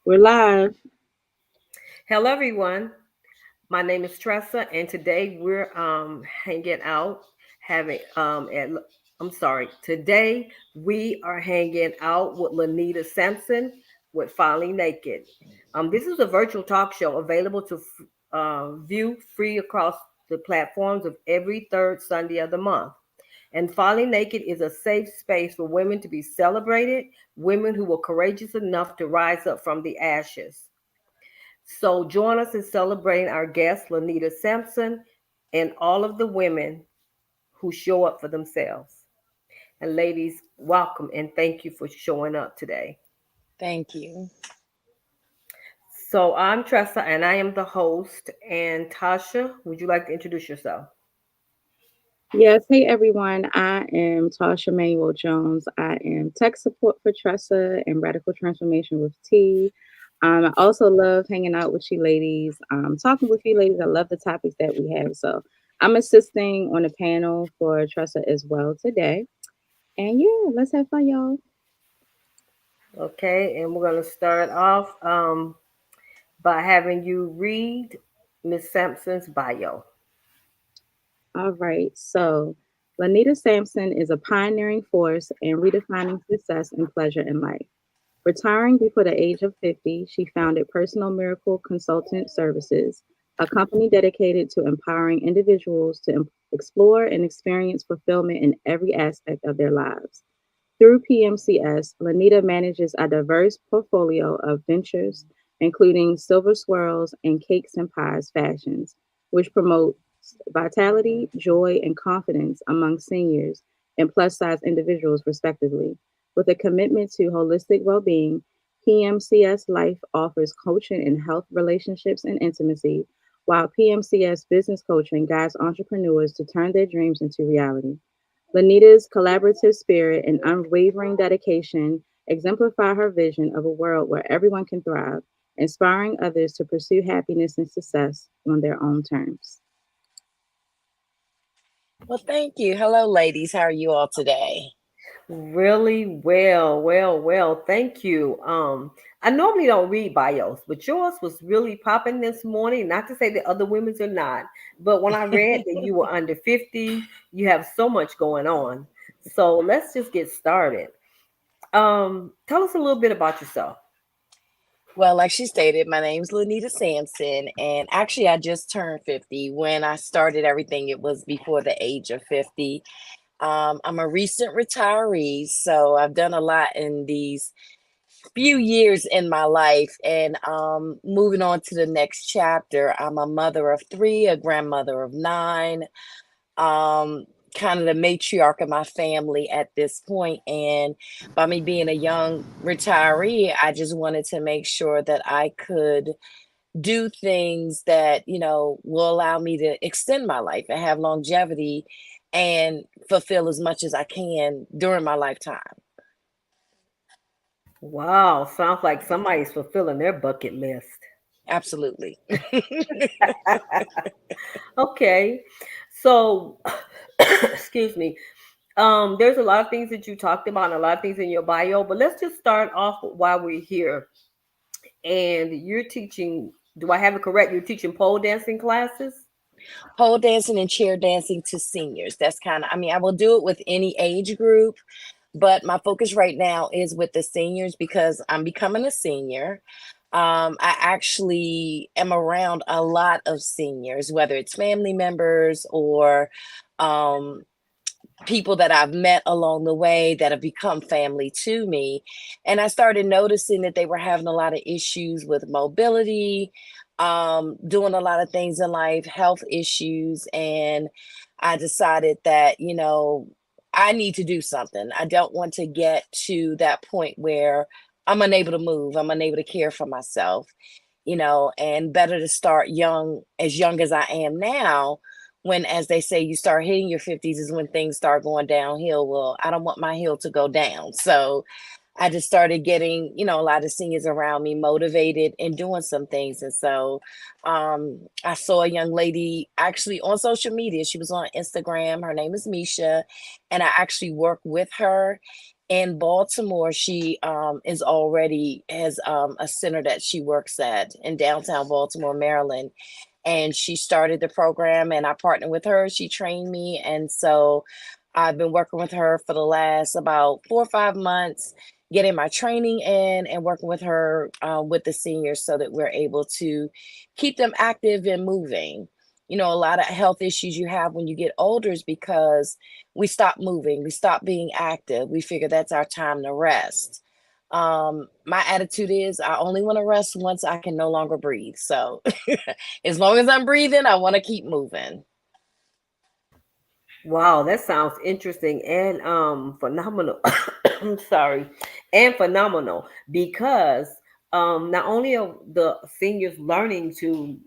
We're live. Hello, everyone. My name is Tressa, and today we're hanging out, having at I'm sorry. Today we are hanging out with Lanita Sampson with Finally Naked. This is a virtual talk show available to view free across the platforms of every third Sunday of the month. And Falling Naked is a safe space for women to be celebrated, women who were courageous enough to rise up from the ashes. So join us in celebrating our guest, Lanita Sampson, and all of the women who show up for themselves. And ladies, welcome and thank you for showing up today. Thank you. So I'm Tressa and I am the host. And Tasha, would you like to introduce yourself? Yes, hey everyone. I am Tasha Manuel Jones. I am tech support for Tressa and Radical Transformation with T. I also love hanging out with you ladies, talking with you ladies. I love the topics that we have. So I'm assisting on a panel for Tressa as well today. And yeah, let's have fun, y'all. Okay, and we're going to start off by having you read Miss Sampson's bio. All right. So Lanita Sampson is a pioneering force in redefining success and pleasure in life. Retiring before the age of 50, she founded Personal Miracle Consultant Services, a company dedicated to empowering individuals to explore and experience fulfillment in every aspect of their lives. Through PMCS, Lanita manages a diverse portfolio of ventures, including Silver Swirls and Cakes and Pies Fashions, which promote vitality, joy, and confidence among seniors and plus size individuals, respectively. With a commitment to holistic well being, PMCS Life offers coaching in health, relationships, and intimacy, while PMCS Business Coaching guides entrepreneurs to turn their dreams into reality. Lanita's collaborative spirit and unwavering dedication exemplify her vision of a world where everyone can thrive, inspiring others to pursue happiness and success on their own terms. Well, thank you. Hello, ladies. How are you all today? Really well. Thank you. I normally don't read bios, but yours was really popping this morning. Not to say that other women's are not, but when I read that you were under 50, you have so much going on. So let's just get started. Tell us a little bit about yourself. Well, like she stated, my name's Lanita Sampson, and actually, I just turned 50. When I started everything, it was before the age of 50. I'm a recent retiree, so I've done a lot in these few years in my life. And moving on to the next chapter, I'm a mother of three, a grandmother of nine, um, kind of the matriarch of my family at this point. And by me being a young retiree, I just wanted to make sure that I could do things that, will allow me to extend my life and have longevity and fulfill as much as I can during my lifetime. Wow, sounds like somebody's fulfilling their bucket list. Absolutely. Okay, so excuse me. There's a lot of things that you talked about and a lot of things in your bio, but let's just start off with why we're here. And you're teaching, do I have it correct? You're teaching pole dancing classes? Pole dancing and chair dancing to seniors. That's kind of, I mean, I will do it with any age group, but my focus right now is with the seniors because I'm becoming a senior. I actually am around a lot of seniors, whether it's family members or um, people that I've met along the way that have become family to me. And I started noticing that they were having a lot of issues with mobility, doing a lot of things in life, health issues. And I decided that, I need to do something. I don't want to get to that point where I'm unable to move, I'm unable to care for myself, and better to start young as I am now, when, as they say, you start hitting your 50s is when things start going downhill. Well, I don't want my hill to go down. So I just started getting, a lot of seniors around me motivated and doing some things. And so I saw a young lady actually on social media. She was on Instagram. Her name is Misha. And I actually work with her. In Baltimore, she is already has a center that she works at in downtown Baltimore, Maryland. And she started the program, and I partnered with her. She trained me, and so I've been working with her for the last about 4 or 5 months, getting my training in and working with her with the seniors so that we're able to keep them active and moving. A lot of health issues you have when you get older is because we stop moving, we stop being active. We figure that's our time to rest. My attitude is I only want to rest once I can no longer breathe. So as long as I'm breathing, I want to keep moving. Wow, that sounds interesting and phenomenal. I'm sorry, and phenomenal because not only are the seniors learning to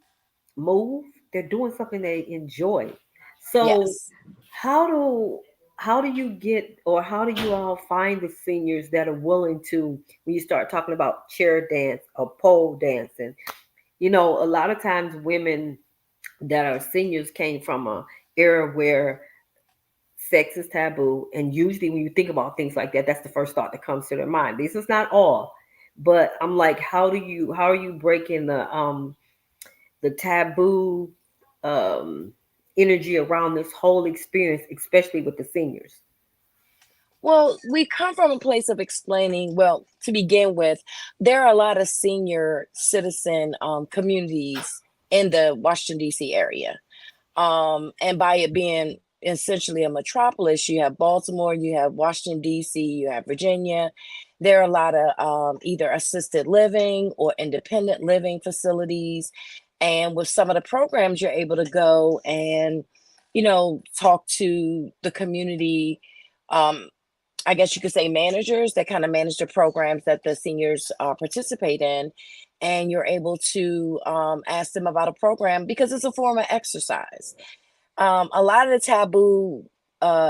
move, they're doing something they enjoy. So Yes. how do how do you get or how do you all find the seniors that are willing to when you start talking about chair dance or pole dancing? A lot of times women that are seniors came from a era where sex is taboo, and usually when you think about things like that, that's the first thought that comes to their mind. This is not all, but I'm like, how are you breaking the taboo um energy around this whole experience, especially with the seniors? Well, we come from a place of explaining, well, to begin with, there are a lot of senior citizen communities in the Washington, D.C. area. And by it being essentially a metropolis, you have Baltimore, you have Washington, D.C., you have Virginia. There are a lot of either assisted living or independent living facilities. And with some of the programs, you're able to go and, talk to the community. Um, I guess you could say managers that kind of manage the programs that the seniors participate in. And you're able to ask them about a program because it's a form of exercise. A lot of the taboo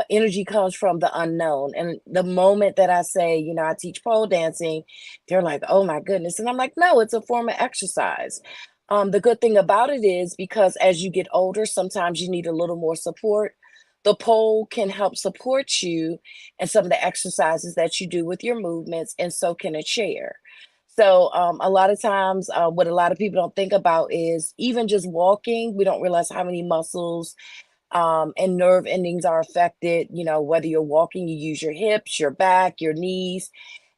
energy comes from the unknown. And the moment that I say, I teach pole dancing, they're like, oh my goodness. And I'm like, no, it's a form of exercise. The good thing about it is because as you get older, sometimes you need a little more support. The pole can help support you in some of the exercises that you do with your movements, and so can a chair. So a lot of times, what a lot of people don't think about is even just walking, we don't realize how many muscles and nerve endings are affected. Whether you're walking, you use your hips, your back, your knees,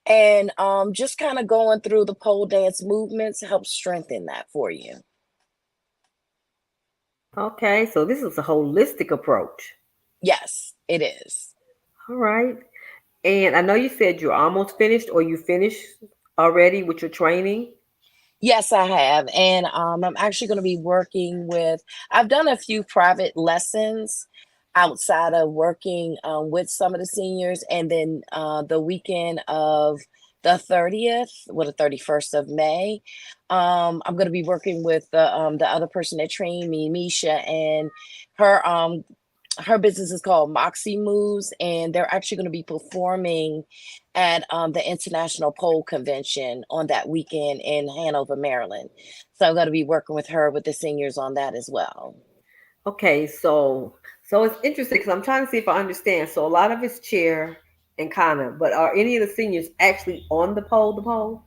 and just kind of going through the pole dance movements helps strengthen that for you. Okay, so this is a holistic approach. Yes, it is. All right. And I know you said you're almost finished or you finished already with your training. Yes, I have. And I'm actually going to be working with, I've done a few private lessons outside of working with some of the seniors. And then the weekend of the 30th, well, the 31st of May, I'm going to be working with the other person that trained me, Misha, and her her business is called Moxie Moves, and they're actually going to be performing at the International Pole Convention on that weekend in Hanover, Maryland. So I'm going to be working with her with the seniors on that as well. Okay, so it's interesting because I'm trying to see if I understand. So a lot of it's chair and kind of, but are any of the seniors actually on the pole? The pole?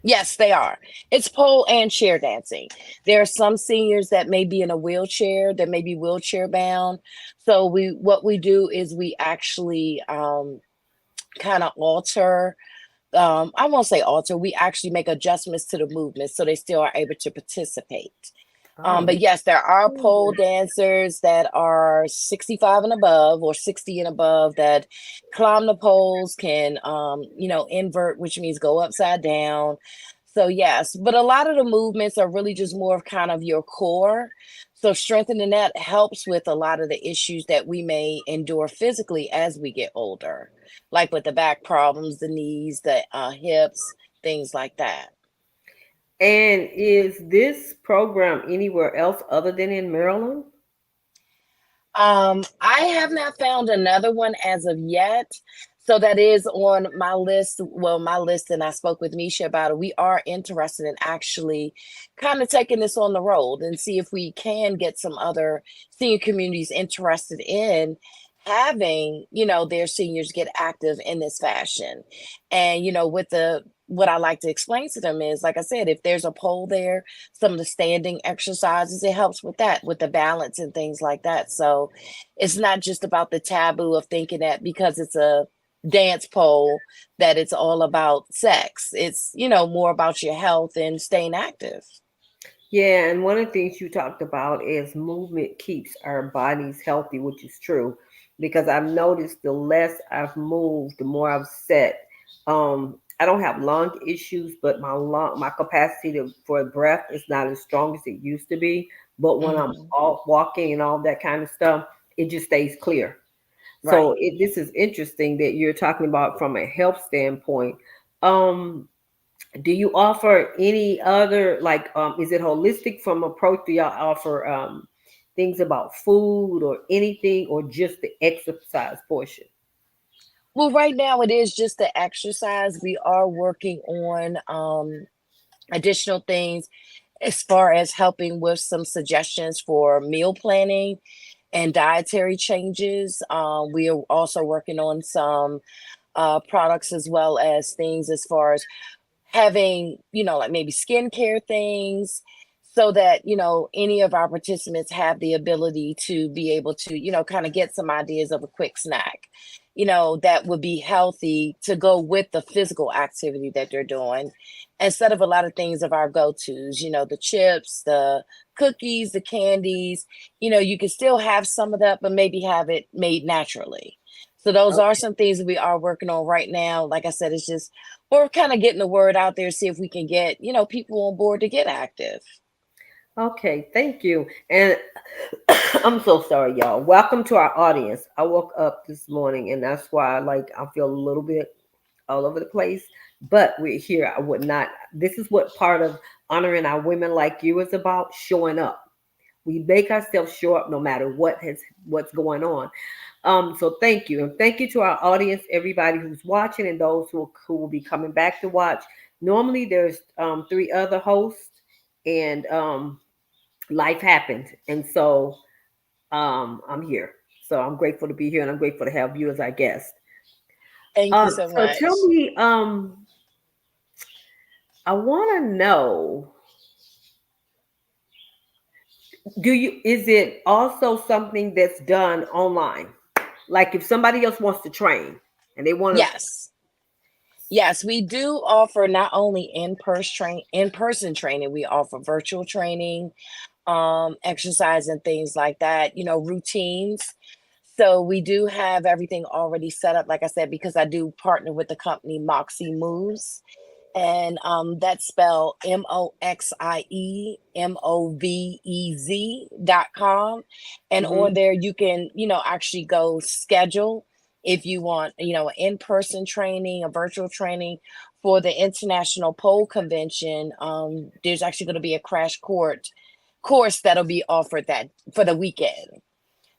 Yes, they are. It's pole and chair dancing. There are some seniors that may be in a wheelchair, that may be wheelchair bound. So what we do is we actually kind of alter I won't say alter, we actually make adjustments to the movement so they still are able to participate. Oh, But yes, there are pole dancers that are 65 and above or 60 and above that climb the poles, can, invert, which means go upside down. So yes, but a lot of the movements are really just more of kind of your core. So strengthening that helps with a lot of the issues that we may endure physically as we get older, like with the back problems, the knees, the hips, things like that. and is this program anywhere else other than in Maryland? I have not found another one as of yet. So that is on my list. Well, my list, and I spoke with Misha about it. We are interested in actually kind of taking this on the road and see if we can get some other senior communities interested in having, their seniors get active in this fashion. And, with the what I like to explain to them is, like I said, if there's a pole there, some of the standing exercises, it helps with that, with the balance and things like that. So it's not just about the taboo of thinking that because it's a dance pole that it's all about sex. It's, more about your health and staying active. Yeah, and one of the things you talked about is movement keeps our bodies healthy, which is true. Because I've noticed the less I've moved, the more I've set. I don't have lung issues, but my capacity for breath is not as strong as it used to be. But when I'm Hmm. all walking and all that kind of stuff, it just stays clear. So Right. this is interesting that you're talking about from a health standpoint. Um, do you offer any other like is it holistic from approach? Do y'all offer things about food or anything or just the exercise portion? Well, right now it is just the exercise. We are working on additional things as far as helping with some suggestions for meal planning and dietary changes. We are also working on some products as well as things as far as having, like maybe skincare things so that, any of our participants have the ability to be able to, kind of get some ideas of a quick snack, that would be healthy to go with the physical activity that they're doing instead of a lot of things of our go-tos, the chips, the cookies, the candies, you can still have some of that, but maybe have it made naturally. So those are some things that we are working on right now. Like I said, it's just we're kind of getting the word out there, see if we can get, people on board to get active. Okay, thank you. And I'm so sorry, y'all. Welcome to our audience. I woke up this morning and that's why I feel a little bit all over the place. But we're here. I would not this is what part of honoring our women like you is about, showing up. We make ourselves show up no matter what's going on. So thank you. And thank you to our audience, everybody who's watching and those who will be coming back to watch. Normally there's three other hosts and life happened. And so I'm here. So I'm grateful to be here and I'm grateful to have you as our guest. Thank you so So tell much. me, I want to know, is it also something that's done online? Like if somebody else wants to train and they want to, Yes. Yes, we do offer not only in-person training, we offer virtual training, exercise and things like that, routines. So we do have everything already set up, like I said, because I do partner with the company Moxie Moves. And that's spelled MOXIEMOVEZ.com. And on hmm there, you can, actually go schedule if you want, an in-person training, a virtual training for the International Pole Convention. There's actually going to be a course that'll be offered that for the weekend.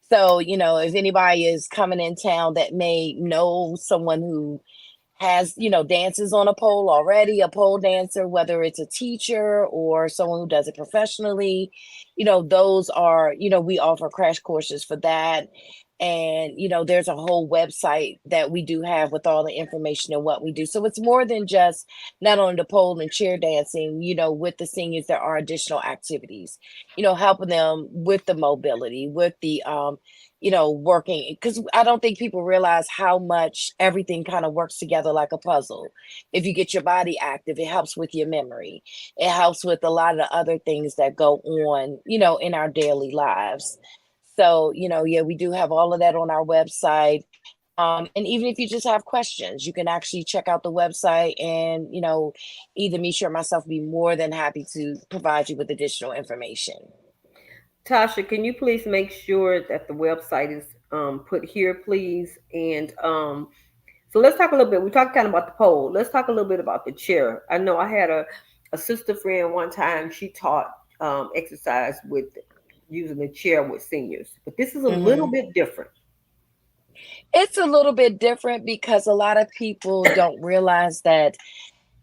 So, if anybody is coming in town that may know someone who has, dances on a pole already, a pole dancer, whether it's a teacher or someone who does it professionally, those are, we offer crash courses for that. And, there's a whole website that we do have with all the information and what we do. So it's more than just not only the pole and chair dancing, with the seniors, there are additional activities, helping them with the mobility, with the working, because I don't think people realize how much everything kind of works together like a puzzle. If you get your body active, it helps with your memory. It helps with a lot of the other things that go on, in our daily lives. So, yeah, we do have all of that on our website. And even if you just have questions, you can actually check out the website and, either me or myself be more than happy to provide you with additional information. Tasha, can you please make sure that the website is put here, please? And so let's talk a little bit. We talked kind of about the pole. Let's talk a little bit about the chair. I know I had a sister friend one time. She taught exercise with using the chair with seniors, but this is a little Hmm. bit different. It's a little bit different because a lot of people don't realize that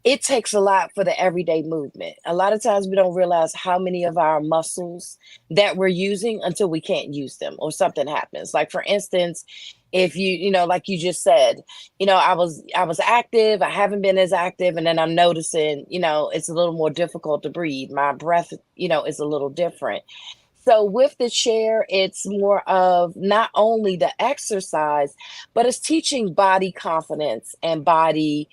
it takes a lot for the everyday movement. A lot of times we don't realize how many of our muscles that we're using until we can't use them or something happens. Like for instance, if like you just said, I was active, I haven't been as active, and then I'm noticing, it's a little more difficult to breathe. My breath, is a little different. So with the chair, it's more of not only the exercise, but it's teaching body confidence and body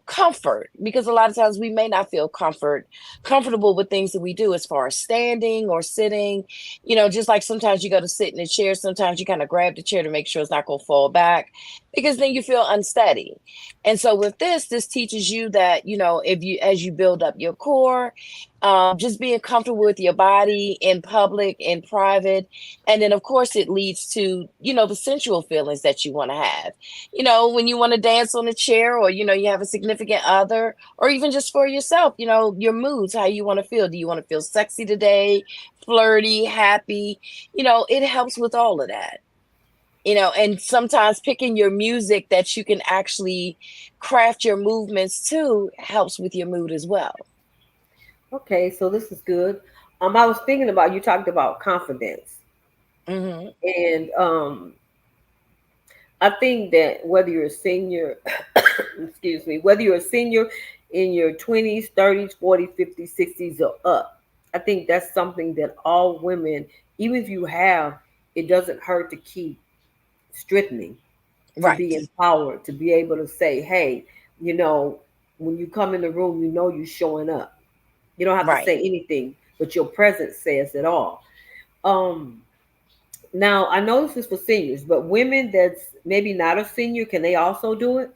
comfort. Because a lot of times we may not feel comfortable with things that we do as far as standing or sitting. Just like sometimes you go to sit in a chair, sometimes you kind of grab the chair to make sure it's not going to fall back, because then you feel unsteady. And so with this teaches you that, if you as you build up your core, just being comfortable with your body in public, in private. And then, of course, it leads to, the sensual feelings that you want to have. When you want to dance on a chair, or, you have a significant other, or even just for yourself, your moods, how you want to feel. Do you want to feel sexy today, flirty, happy? It helps with all of that. And sometimes picking your music that you can actually craft your movements to helps with your mood as well. Okay, so this is good. I was thinking about, you talked about confidence, Hmm. and I think that whether you're a senior, excuse me, whether you're a senior in your 20s, 30s, 40s, 50s, 60s, or up, I think that's something that all women, even if you have, it doesn't hurt to keep strengthening, to be Right. empowered, to be able to say, hey, you know, when you come in the room, you're showing up. You don't have to Right. say anything, but your presence says it all. Um, Now I know this is for seniors, but women that's maybe not a senior, can they also do it?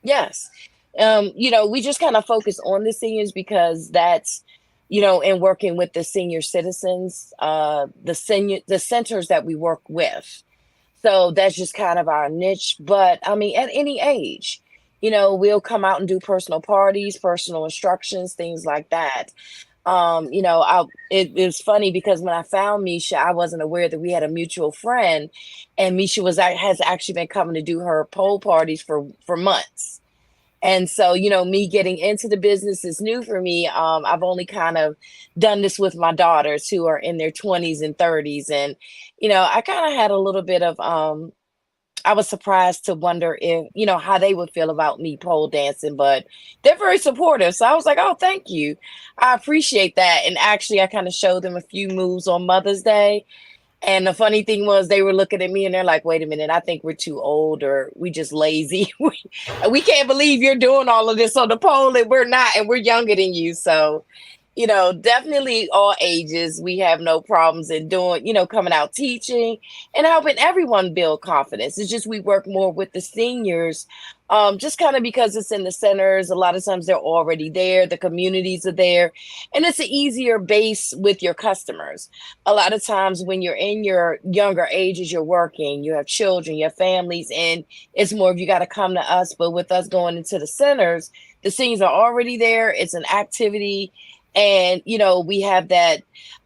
Yes. We just kind of focus on the seniors because that's, in working with the senior citizens, the centers that we work with. So that's just kind of our niche. But I mean, at any age, we'll come out and do personal parties, personal instructions, things like that. It was funny because when I found Misha, I wasn't aware that we had a mutual friend, and Misha has actually been coming to do her pole parties for months. And so, me getting into the business is new for me. I've only kind of done this with my daughters who are in their 20s and 30s. And, I kind of had a little bit of, I was surprised to wonder if, how they would feel about me pole dancing, but they're very supportive. So I was like, oh, thank you. I appreciate that. And actually, I kind of showed them a few moves on Mother's Day. And the funny thing was, they were looking at me and they're like, wait a minute, I think we're too old, or we just lazy. We can't believe you're doing all of this on the pole and we're not, and we're younger than you. So, definitely all ages, we have no problems in doing, coming out teaching and helping everyone build confidence. It's just we work more with the seniors, just kind of because it's in the centers. A lot of times they're already there, the communities are there, and it's an easier base with your customers. A lot of times when you're in your younger ages, you're working, you have children, you have families, and it's more of you got to come to us. But with us going into the centers, the seniors are already there. It's an activity, and we have that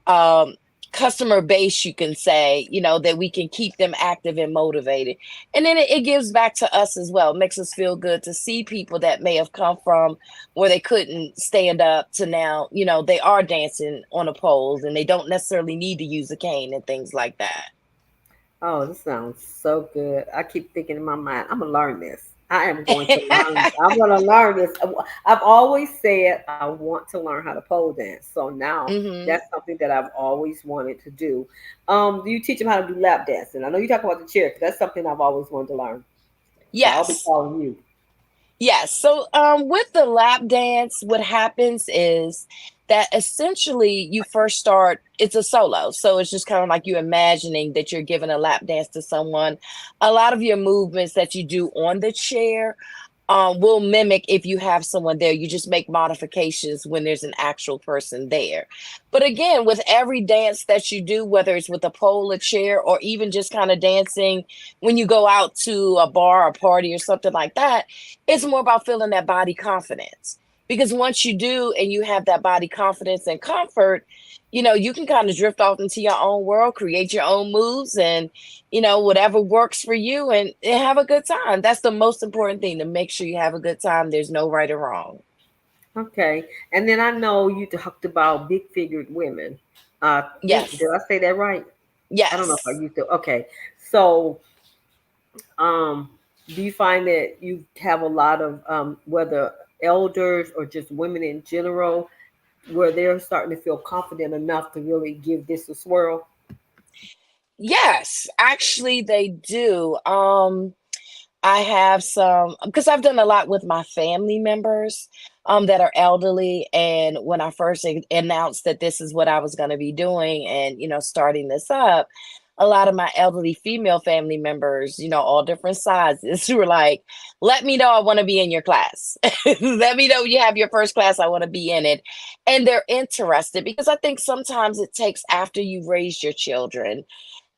um customer base, you can say, that we can keep them active and motivated. And then it gives back to us as well. It makes us feel good to see people that may have come from where they couldn't stand up to now, they are dancing on the poles and they don't necessarily need to use a cane and things like that. Oh, this sounds so good. I keep thinking in my mind, I'm gonna learn this. I am going to learn. I'm gonna learn this. I've always said I want to learn how to pole dance. So now Hmm. that's something that I've always wanted to do. Do you teach them how to do lap dancing? I know you talk about the chair, because that's something I've always wanted to learn. So I'll be Yes. calling you. Yes. So with the lap dance, what happens is that essentially you first start, it's a solo. So it's just kind of like you imagining that you're giving a lap dance to someone. A lot of your movements that you do on the chair will mimic if you have someone there. You just make modifications when there's an actual person there. But again, with every dance that you do, whether it's with a pole, a chair, or even just kind of dancing when you go out to a bar, a party, or something like that, it's more about feeling that body confidence. Because once you do and you have that body confidence and comfort, you can kind of drift off into your own world, create your own moves, and whatever works for you, and have a good time. That's the most important thing, to make sure you have a good time. There's no right or wrong. Okay. And then I know you talked about big figured women. Think did Yes. I say that right? I don't know if I Yes. used to. Okay. So, um, do you find that you have a lot of whether elders or just women in general, where they're starting to feel confident enough to really give this a swirl? Yes, actually they do. I have some because I've done a lot with my family members that are elderly. And when I first announced that this is what I was going to be doing and, starting this up, a lot of my elderly female family members, all different sizes, were like, let me know I want to be in your class. Let me know you have your first class. I want to be in it. And they're interested because I think sometimes it takes after you've raised your children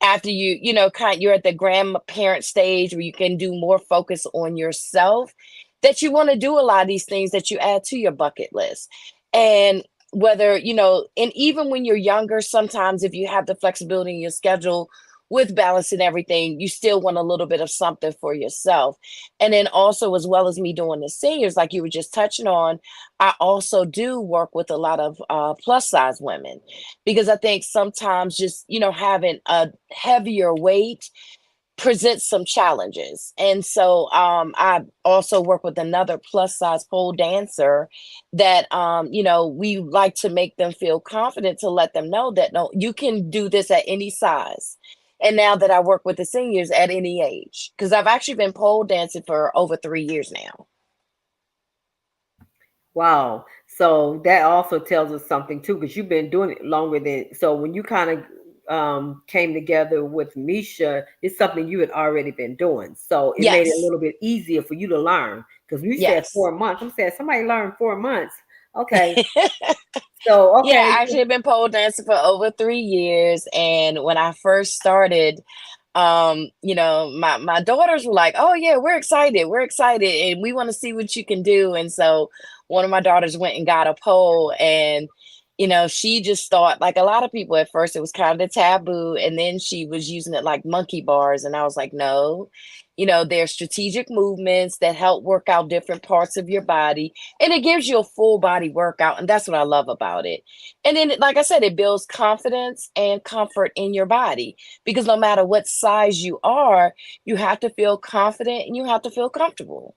after you're at the grandparent stage where you can do more focus on yourself, that you want to do a lot of these things that you add to your bucket list. And whether, and even when you're younger, sometimes if you have the flexibility in your schedule with balancing everything, you still want a little bit of something for yourself. And then also, as well as me doing the seniors, like you were just touching on, I also do work with a lot of plus size women because I think sometimes just, having a heavier weight presents some challenges. And so I also work with another plus size pole dancer that, we like to make them feel confident to let them know that, no, you can do this at any size. And now that I work with the seniors at any age, because I've actually been pole dancing for over 3 years now. Wow. So that also tells us something too, because you've been doing it longer than. So when you kind of came together with Misha, it's something you had already been doing. So it made it a Yes. little bit easier for you to learn. Because you said Yes. 4 months. I'm saying somebody learned 4 months. Okay. So Yeah, okay. I actually have been pole dancing for over 3 years. And when I first started, my daughters were like, "Oh yeah, we're excited, and we want to see what you can do." And so one of my daughters went and got a pole, and she just thought, like a lot of people at first, it was kind of taboo, and then she was using it like monkey bars, and I was like, "No, there's strategic movements that help work out different parts of your body, and it gives you a full body workout, and that's what I love about it." And then, like I said, it builds confidence and comfort in your body because no matter what size you are, you have to feel confident and you have to feel comfortable.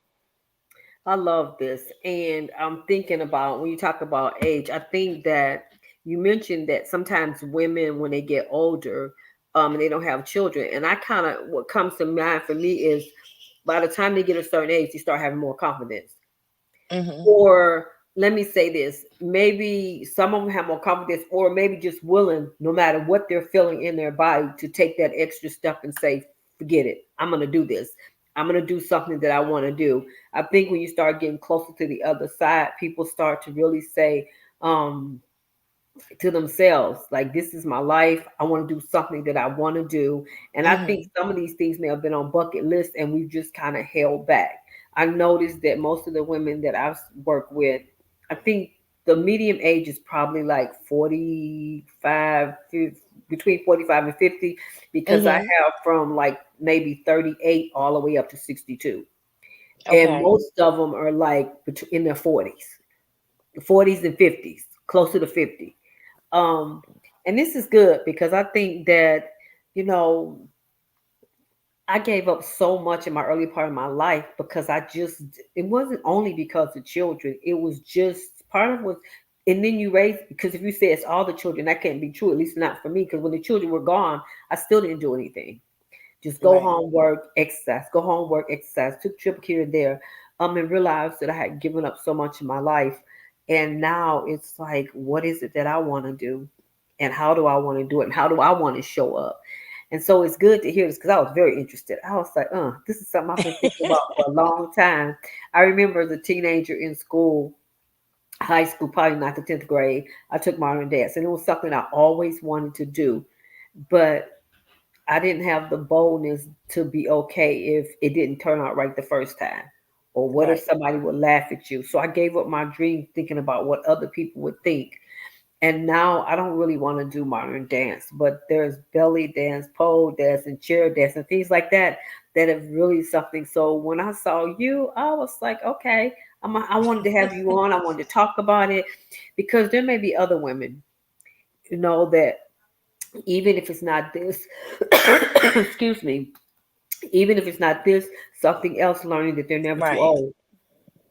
I love this. And I'm thinking about when you talk about age, I think that you mentioned that sometimes women, when they get older, and they don't have children, and I kind of, what comes to mind for me is by the time they get a certain age, they start having more confidence. Hmm. Or let me say this, maybe some of them have more confidence, or maybe just willing, no matter what they're feeling in their body, to take that extra step and say, forget it, I'm going to do this. I'm going to do something that I want to do. I think when you start getting closer to the other side, people start to really say, um, to themselves, like, this is my life, I want to do something that I want to do. And I think Hmm. some of these things may have been on bucket lists and we've just kind of held back. I noticed that most of the women that I've worked with, I think the medium age is probably like 45, between 45 and 50, because I Hmm. have from like maybe 38 all the way up to 62. And Okay. most of them are like in their 40s and 50s, closer to 50. um, and this is good because I think that, you know, I gave up so much in my early part of my life because it wasn't only because of children. It was just part of was, and then you raise, because if you say it's all the children, that can't be true, at least not for me. Because when the children were gone, I still didn't do anything. Just go Right. home, work, exercise, go home, work, exercise, took a trip here and there, and realized that I had given up so much in my life. And now it's like, what is it that I want to do? And how do I want to do it? And how do I want to show up? And so it's good to hear this because I was very interested. I was like, this is something I've been thinking about for a long time. I remember as a teenager in school, high school, probably not the 10th grade, I took modern dance. And it was something I always wanted to do. But I didn't have the boldness to be okay if it didn't turn out right the first time. Or what if Right. somebody would laugh at you? So I gave up my dream thinking about what other people would think. And now I don't really want to do modern dance, but there's belly dance, pole dance, and chair dance, and things like that that have really something. So when I saw you, I was like, okay, I wanted to have you on. I wanted to talk about it because there may be other women, that even if it's not this, excuse me, even if it's not this, something else, learning that they're never too Right. old.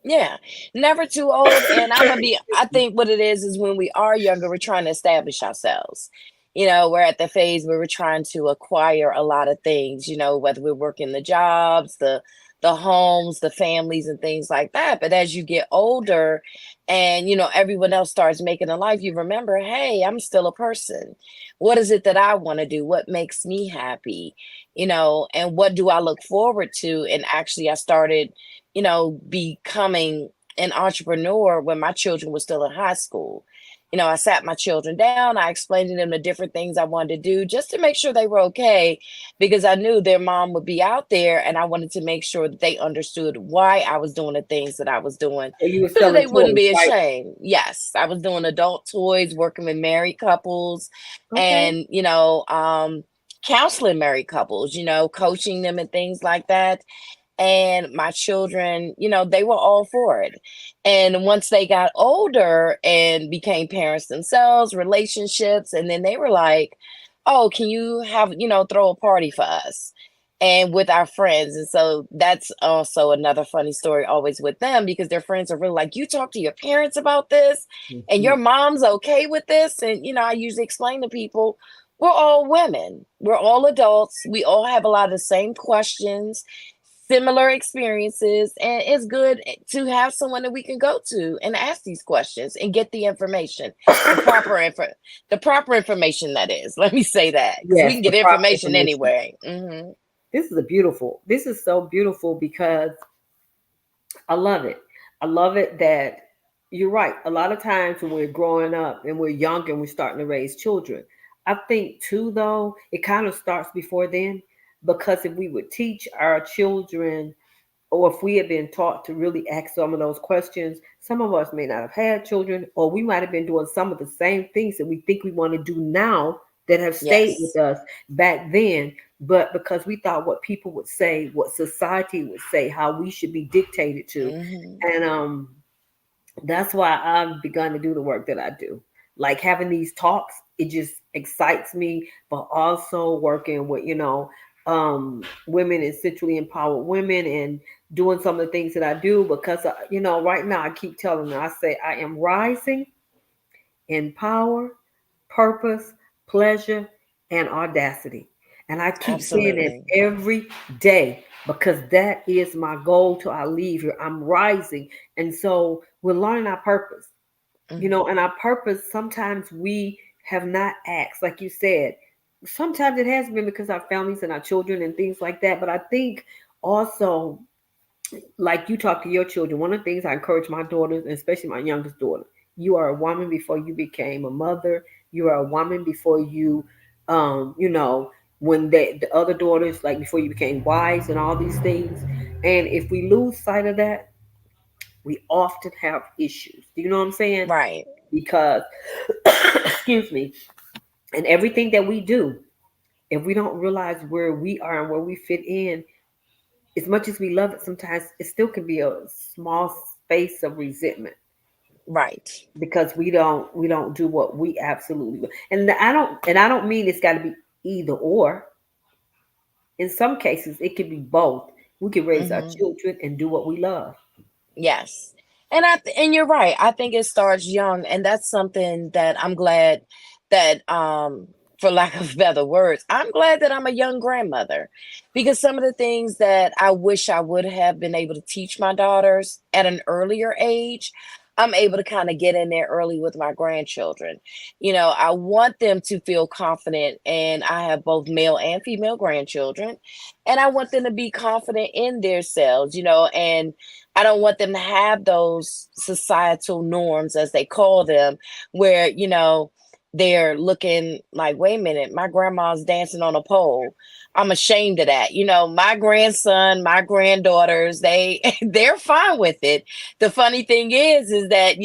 Yeah, never too old. And I think what it is when we are younger, we're trying to establish ourselves. We're at the phase where we're trying to acquire a lot of things, whether we're working the jobs, the homes, the families and things like that. But as you get older and everyone else starts making a life, you remember, hey, I'm still a person. What is it that I want to do? What makes me happy? And what do I look forward to? And actually I started becoming an entrepreneur when my children were still in high school. I sat my children down, I explained to them the different things I wanted to do just to make sure they were okay, because I knew their mom would be out there and I wanted to make sure that they understood why I was doing the things that I was doing So you were so that selling they wouldn't toys, be right? ashamed. Yes, I was doing adult toys, working with married couples Okay. and, counseling married couples, coaching them and things like that. And my children, they were all for it. And once they got older and became parents themselves, relationships, and then they were like, oh, can you have, throw a party for us and with our friends? And so that's also another funny story always with them, because their friends are really like, you talk to your parents about this and Mhm. your mom's okay with this. And I usually explain to people, we're all women, we're all adults, we all have a lot of the same questions, similar experiences, and it's good to have someone that we can go to and ask these questions and get the information, the the proper information, that is. Let me say that, because we Yes, can the get proper information information. anyway. Hmm. This is so beautiful because I love it. I love it that you're right. A lot of times when we're growing up and we're young and we're starting to raise children, I think too, though, it kind of starts before then, because if we would teach our children, or if we had been taught to really ask some of those questions, some of us may not have had children, or we might have been doing some of the same things that we think we want to do now that have stayed with Yes. us back then. But because we thought what people would say, what society would say, how we should be dictated to. Hmm. And that's why I've begun to do the work that I do. Like having these talks, it just excites me, but also working with, women and sexually empowered women and doing some of the things that I do because, right now I keep telling them, I say, I am rising in power, purpose, pleasure, and audacity. And I keep saying it Absolutely. every day because that is my goal till I leave here. I'm rising. And so we're learning our purpose, Hmm. and our purpose, sometimes we have not asked, like you said. Sometimes it has been because our families and our children and things like that. But I think also, like you talk to your children, one of the things I encourage my daughters, and especially my youngest daughter, you are a woman before you became a mother. You are a woman before you, when the other daughters, like before you became wives and all these things. And if we lose sight of that, we often have issues. Do you know what I'm saying? Right. Because, excuse me, and everything that we do, if we don't realize where we are and where we fit in, as much as we love it, sometimes it still can be a small space of resentment Right. because we don't do what we absolutely. And I don't mean it's got to be either or. In some cases it can be both. We can raise our Hmm. children and do what we love. Yes. And you're right. I think it starts young, and that's something that I'm glad that, for lack of better words, I'm glad that I'm a young grandmother, because some of the things that I wish I would have been able to teach my daughters at an earlier age, I'm able to kind of get in there early with my grandchildren. I want them to feel confident, and I have both male and female grandchildren, and I want them to be confident in themselves, and I don't want them to have those societal norms, as they call them, where, they're looking like, wait a minute, my grandma's dancing on a pole. I'm ashamed of that. My grandson, my granddaughters, they're fine with it. The funny thing is that,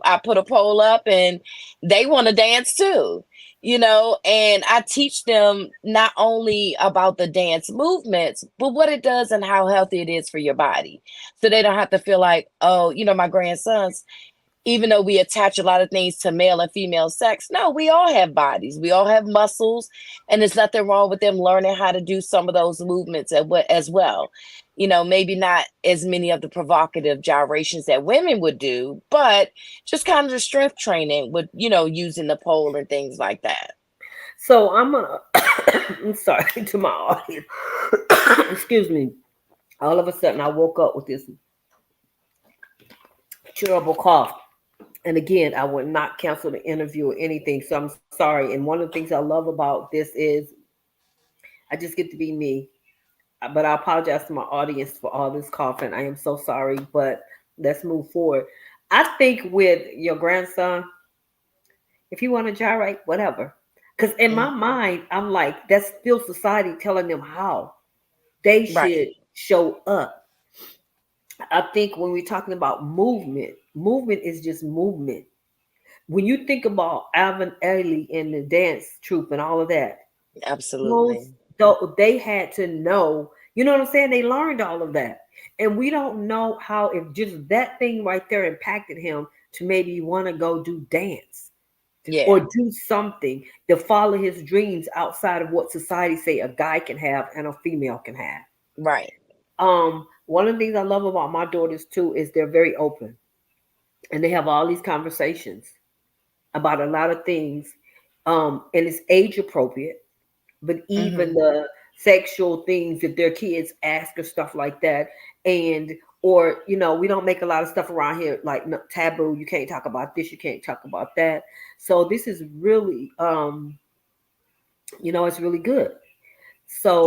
I put a pole up and they want to dance too. And I teach them not only about the dance movements, but what it does and how healthy it is for your body. So they don't have to feel like, oh, my grandsons, even though we attach a lot of things to male and female sex, no, we all have bodies, we all have muscles, and there's nothing wrong with them learning how to do some of those movements as well. Maybe not as many of the provocative gyrations that women would do, but just kind of the strength training with, using the pole and things like that. So I'm gonna. I'm sorry to my audience. Excuse me. All of a sudden, I woke up with this terrible cough. And again, I would not cancel the interview or anything. So I'm sorry. And one of the things I love about this is I just get to be me. But I apologize to my audience for all this coughing. I am so sorry. But let's move forward. I think with your grandson, if you want to gyrate, whatever. Because in my Mm, mind, I'm like, that's still society telling them how they right. should show up. I think when we're talking about movement, movement is just movement. When you think about Alvin Ailey and the dance troupe and all of that, those Absolutely. they had to know, you know what I'm saying? They learned all of that. And we don't know how if just that thing right there impacted him to maybe want to go do dance or Yeah. do something to follow his dreams outside of what society say a guy can have and a female can have. Right. One of the things I love about my daughters too is they're very open and they have all these conversations about a lot of things. And it's age appropriate, but even Hmm. the sexual things that their kids ask or stuff like that. And or we don't make a lot of stuff around here like taboo. You can't talk about this, you can't talk about that. So this is really it's really good.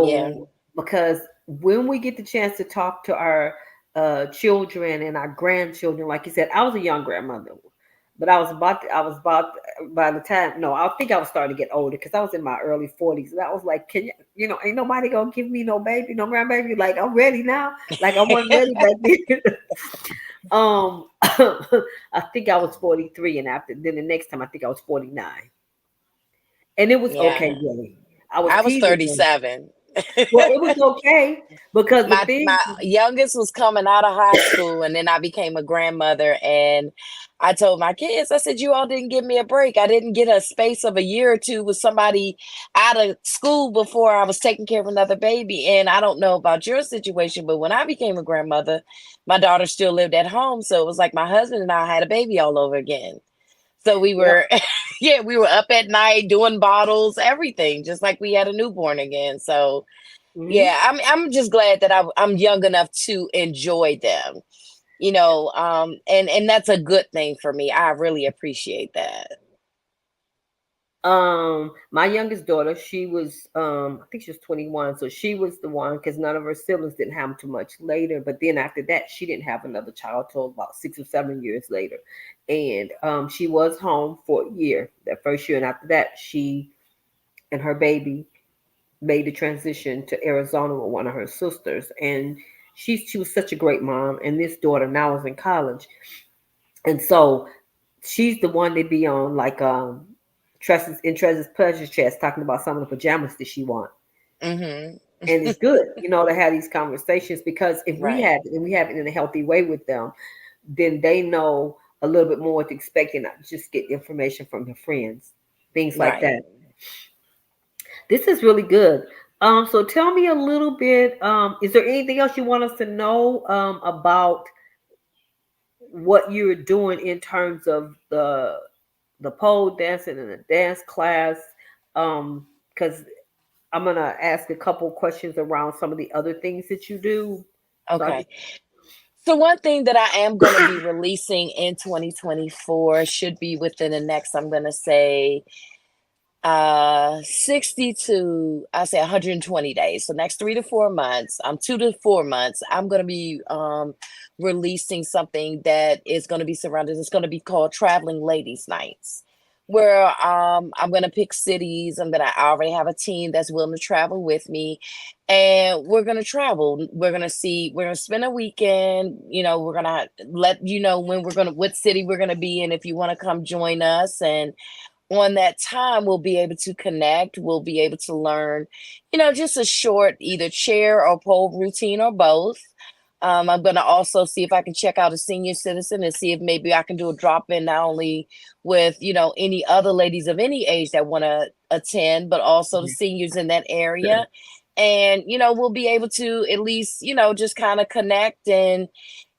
Yeah. So, because when we get the chance to talk to our children and our grandchildren, like you said, I was a young grandmother, but I was about, by the time, no, I think I was starting to get older because I was in my early 40s. And I was like, can ain't nobody gonna give me no baby, no grandbaby. Like, I'm ready now. Like, I wasn't ready back then. I think I was 43, and after then the next time I think I was 49. And it was okay, Yeah. really. I was I was teasing them. 37. Well, it was okay because the thing, My youngest was coming out of high school, and then I became a grandmother. And I told my kids, I said, "You all didn't give me a break. I didn't get a space of a year or two with somebody out of school before I was taking care of another baby." And I don't know about your situation, but when I became a grandmother, my daughter still lived at home, so it was like my husband and I had a baby all over again. So we yep. were, yeah, we were up at night doing bottles, everything, just like we had a newborn again. So Hmm. yeah, I'm just glad that I'm young enough to enjoy them, and that's a good thing for me. I really appreciate that. My youngest daughter, she was, I think she was 21, so she was the one because none of her siblings didn't have too much later. But then after that, she didn't have another child till about 6 or 7 years later, and she was home for a year that first year, and after that, she and her baby made the transition to Arizona with one of her sisters, and she was such a great mom. And this daughter now is in college, and so she's the one that be on like Trez's pleasure chest talking about some of the pajamas that she want. Hmm. And it's good, to have these conversations because if we Right, have it and we have it in a healthy way with them, then they know a little bit more what to expect and not just get information from their friends, things like right. that. This is really good. So tell me a little bit. Is there anything else you want us to know about what you're doing in terms of the pole dancing and the dance class? Because I'm gonna ask a couple questions around some of the other things that you do. So I Okay. just So one thing that I am going to be releasing in 2024 should be within the next, I'm going to say 60 to I say 120 days. So next 3 to 4 months, 2 to 4 months, I'm gonna be releasing something that is gonna be surrounded, it's gonna be called Traveling Ladies Nights. Where I'm gonna pick cities. I already have a team that's willing to travel with me, and we're gonna travel. We're gonna spend a weekend. We're gonna let you know when what city we're gonna be in if you want to come join us. And on that time, we'll be able to connect. We'll be able to learn, just a short either chair or pole routine or both. I'm going to also see if I can check out a senior citizen and see if maybe I can do a drop in not only with, any other ladies of any age that want to attend, but also the seniors in that area. And, we'll be able to at least, just kind of connect and,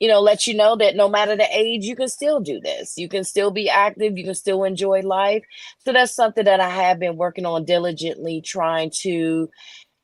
let you know that no matter the age, you can still do this. You can still be active. You can still enjoy life. So that's something that I have been working on diligently, trying to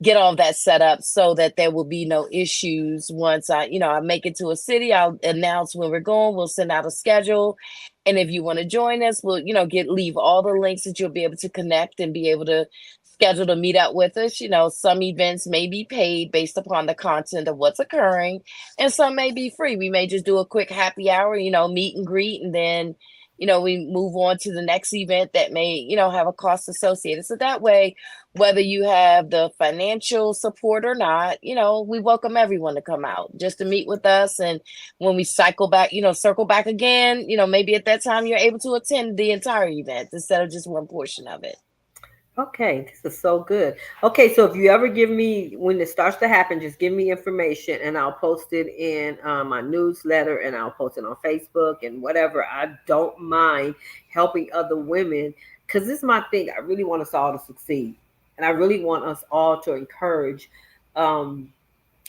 get all of that set up so that there will be no issues once I make it to a city. I'll announce when we're going. We'll send out a schedule. And if you want to join us, we'll, leave all the links that you'll be able to connect and be able to schedule to meet up with us. Some events may be paid based upon the content of what's occurring, and some may be free. We may just do a quick happy hour, meet and greet, and then we move on to the next event that may, have a cost associated. So that way, whether you have the financial support or not, we welcome everyone to come out just to meet with us. And when we circle back again, maybe at that time you're able to attend the entire event instead of just one portion of it. Okay, this is so good. Okay, so if you ever give me, when it starts to happen, just give me information and I'll post it in my newsletter, and I'll post it on Facebook and whatever. I don't mind helping other women, because this is my thing. I really want us all to succeed. And I really want us all to encourage um,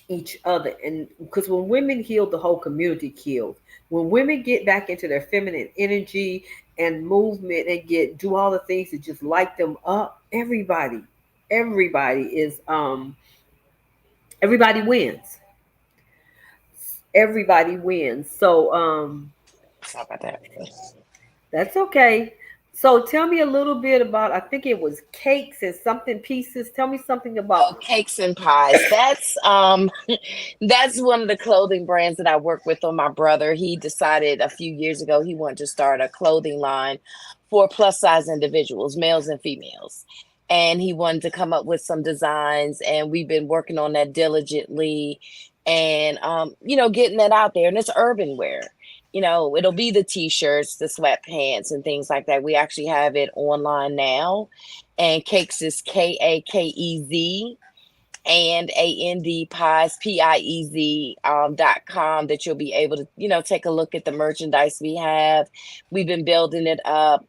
each other. And because when women heal, the whole community heals. When women get back into their feminine energy and movement and do all the things that just light them up, everybody is everybody wins. Everybody wins. So How about that? that's okay. So tell me a little bit about, I think it was cakes and something pieces. Tell me something Oh, about. cakes and pies. That's that's one of the clothing brands that I work with on my brother. He decided a few years ago he wanted to start a clothing line for plus size individuals, males and females. And he wanted to come up with some designs, and we've been working on that diligently and getting that out there. And it's urban wear. It'll be the t-shirts, the sweatpants and things like that. We actually have it online now, and cakes is KAKEZ and AND pies PIEZ .com, that you'll be able to take a look at the merchandise we have. We've been building it up.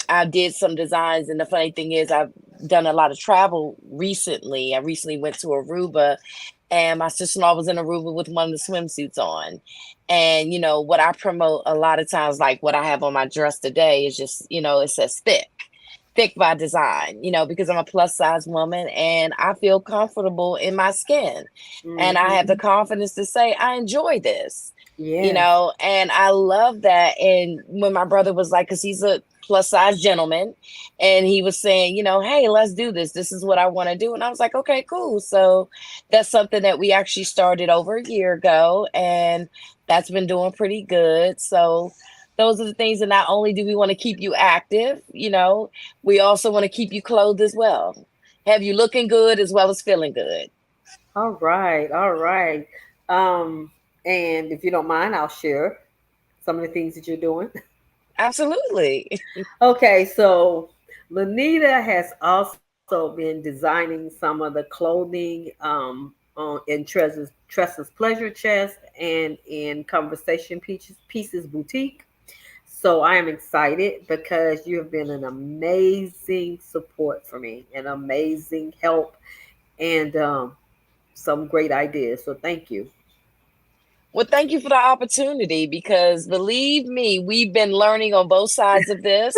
I did some designs, and the funny thing is I've done a lot of travel recently. I recently went to Aruba, and my sister-in-law was in Aruba with one of the swimsuits on. And what I promote a lot of times, like what I have on my dress today, is just it says thick by design, because I'm a plus size woman and I feel comfortable in my skin. And I have the Mhm. confidence to say I enjoy this, Yes. and I love that. And when my brother was like, because he's a plus size gentleman, and he was saying, hey, let's do this. This is what I want to do. And I was like, okay, cool. So that's something that we actually started over a year ago, and that's been doing pretty good. So those are the things that not only do we want to keep you active, we also want to keep you clothed as well. Have you looking good as well as feeling good. All right. All right. Um, and if you don't mind, I'll share some of the things that you're doing. Absolutely. Okay, so Lanita has also been designing some of the clothing in Tressa's Pleasure Chest and in Conversation Pieces Boutique. So I am excited because you have been an amazing support for me, an amazing help, and some great ideas. So thank you. Well, thank you for the opportunity, because believe me, we've been learning on both sides of this.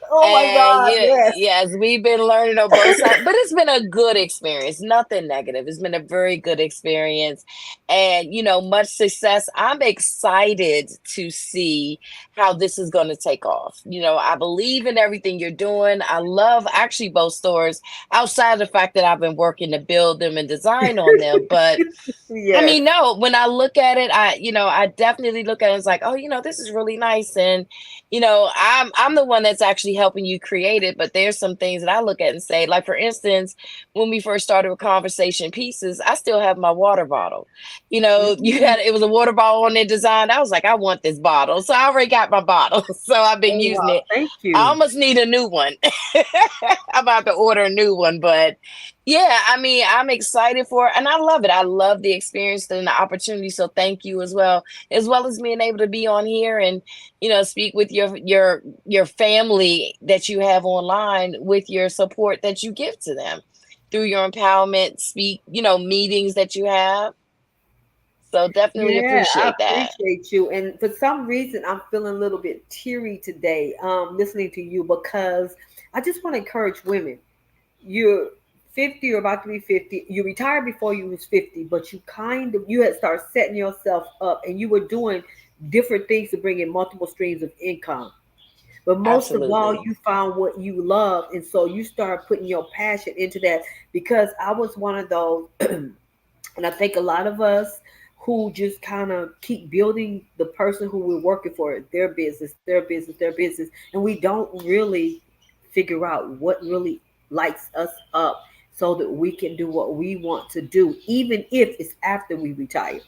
Oh my And God, yes. yes, we've been learning on both sides, but it's been a good experience, nothing negative. It's been a very good experience, and much success. I'm excited to see how this is going to take off. I believe in everything you're doing. I love actually both stores, outside of the fact that I've been working to build them and design on them. But I Yes. mean, no, when I look at it, I definitely look at it as like, oh, this is really nice. And, I'm the one that's actually helping you create it, but there's some things that I look at and say, like for instance, when we first started with conversation pieces, I still have my water bottle. Mhm. It was a water bottle on it designed. I was like, I want this bottle. So I already got my bottle. So I've been Oh using wow, it. thank I you. almost need a new one. I'm about to order a new one, but yeah, I mean, I'm excited for it and I love it. I love the experience and the opportunity. So thank you as well as being able to be on here and speak with your family that you have online with your support that you give to them through your empowerment meetings that you have. So definitely Yeah, I appreciate that. appreciate you. And for some reason, I'm feeling a little bit teary today, listening to you because I just want to encourage women. You're 50 or about to be 50. You retired before you was 50, but you had started setting yourself up and you were doing different things to bring in multiple streams of income. But most of all, Absolutely. you found what you love, and so you start putting your passion into that. Because I was one of those, and I think a lot of us who just kind of keep building the person who we're working for, their business, their business, their business, and we don't really figure out what really lights us up so that we can do what we want to do, even if it's after we retire.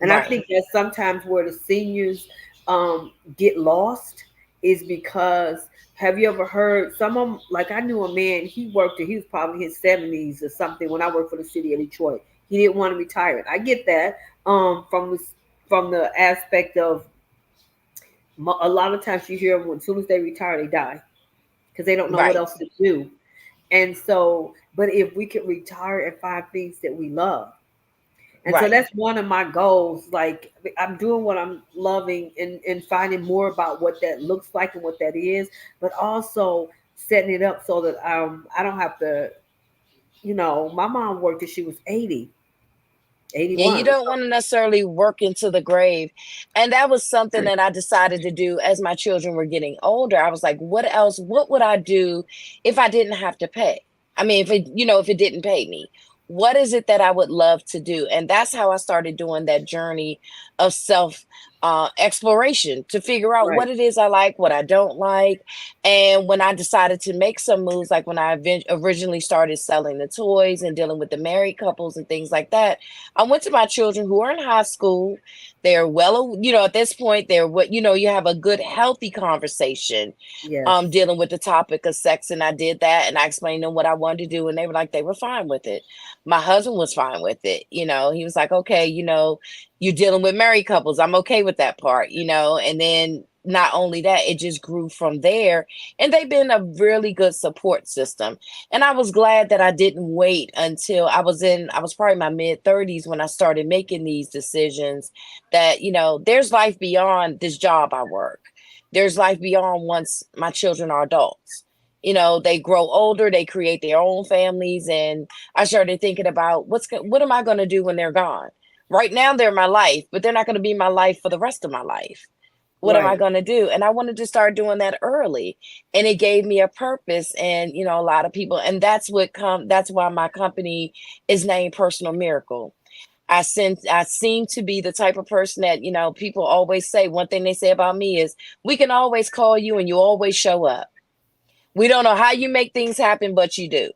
And I Right. think that sometimes where the seniors get lost is because, have you ever heard some of them? Like I knew a man, he worked he was probably his 70s or something when I worked for the city of Detroit. He didn't want to retire. I get that from the aspect of a lot of times you hear them when as soon as they retire, they die because they don't know what Right. else to do. And so, but if we could retire and find things that we love, and so Right. that's one of my goals. Like I'm doing what I'm loving and finding more about what that looks like and what that is, but also setting it up so that I don't have to, my mom worked till she was 80, Yeah, you 81. don't want to necessarily work into the grave. And that was something that I decided to do as my children were getting older. I was like, what would I do if I didn't have to pay? I mean, if it didn't pay me, what is it that I would love to do? And that's how I started doing that journey of self exploration to figure out Right. what it is I like, what I don't like. And when I decided to make some moves, like when I originally started selling the toys and dealing with the married couples and things like that, I went to my children who are in high school. They're at this point, they're you have a good, healthy conversation Yes. dealing with the topic of sex. And I did that and I explained to them what I wanted to do. And they were fine with it. My husband was fine with it. He was like, okay, you're dealing with married couples. I'm okay with that part, and then not only that, it just grew from there. And they've been a really good support system. And I was glad that I didn't wait until I was probably my mid 30s when I started making these decisions that, there's life beyond this job I work. There's life beyond once my children are adults. They grow older, they create their own families. And I started thinking about what am I going to do when they're gone? Right now, they're my life, but they're not going to be my life for the rest of my life. What am I Right. going to do? And I wanted to start doing that early. And it gave me a purpose. And, a lot of people, and that's why my company is named Personal Miracle. I seem to be the type of person that, people always say, one thing they say about me is, we can always call you and you always show up. We don't know how you make things happen, but you do.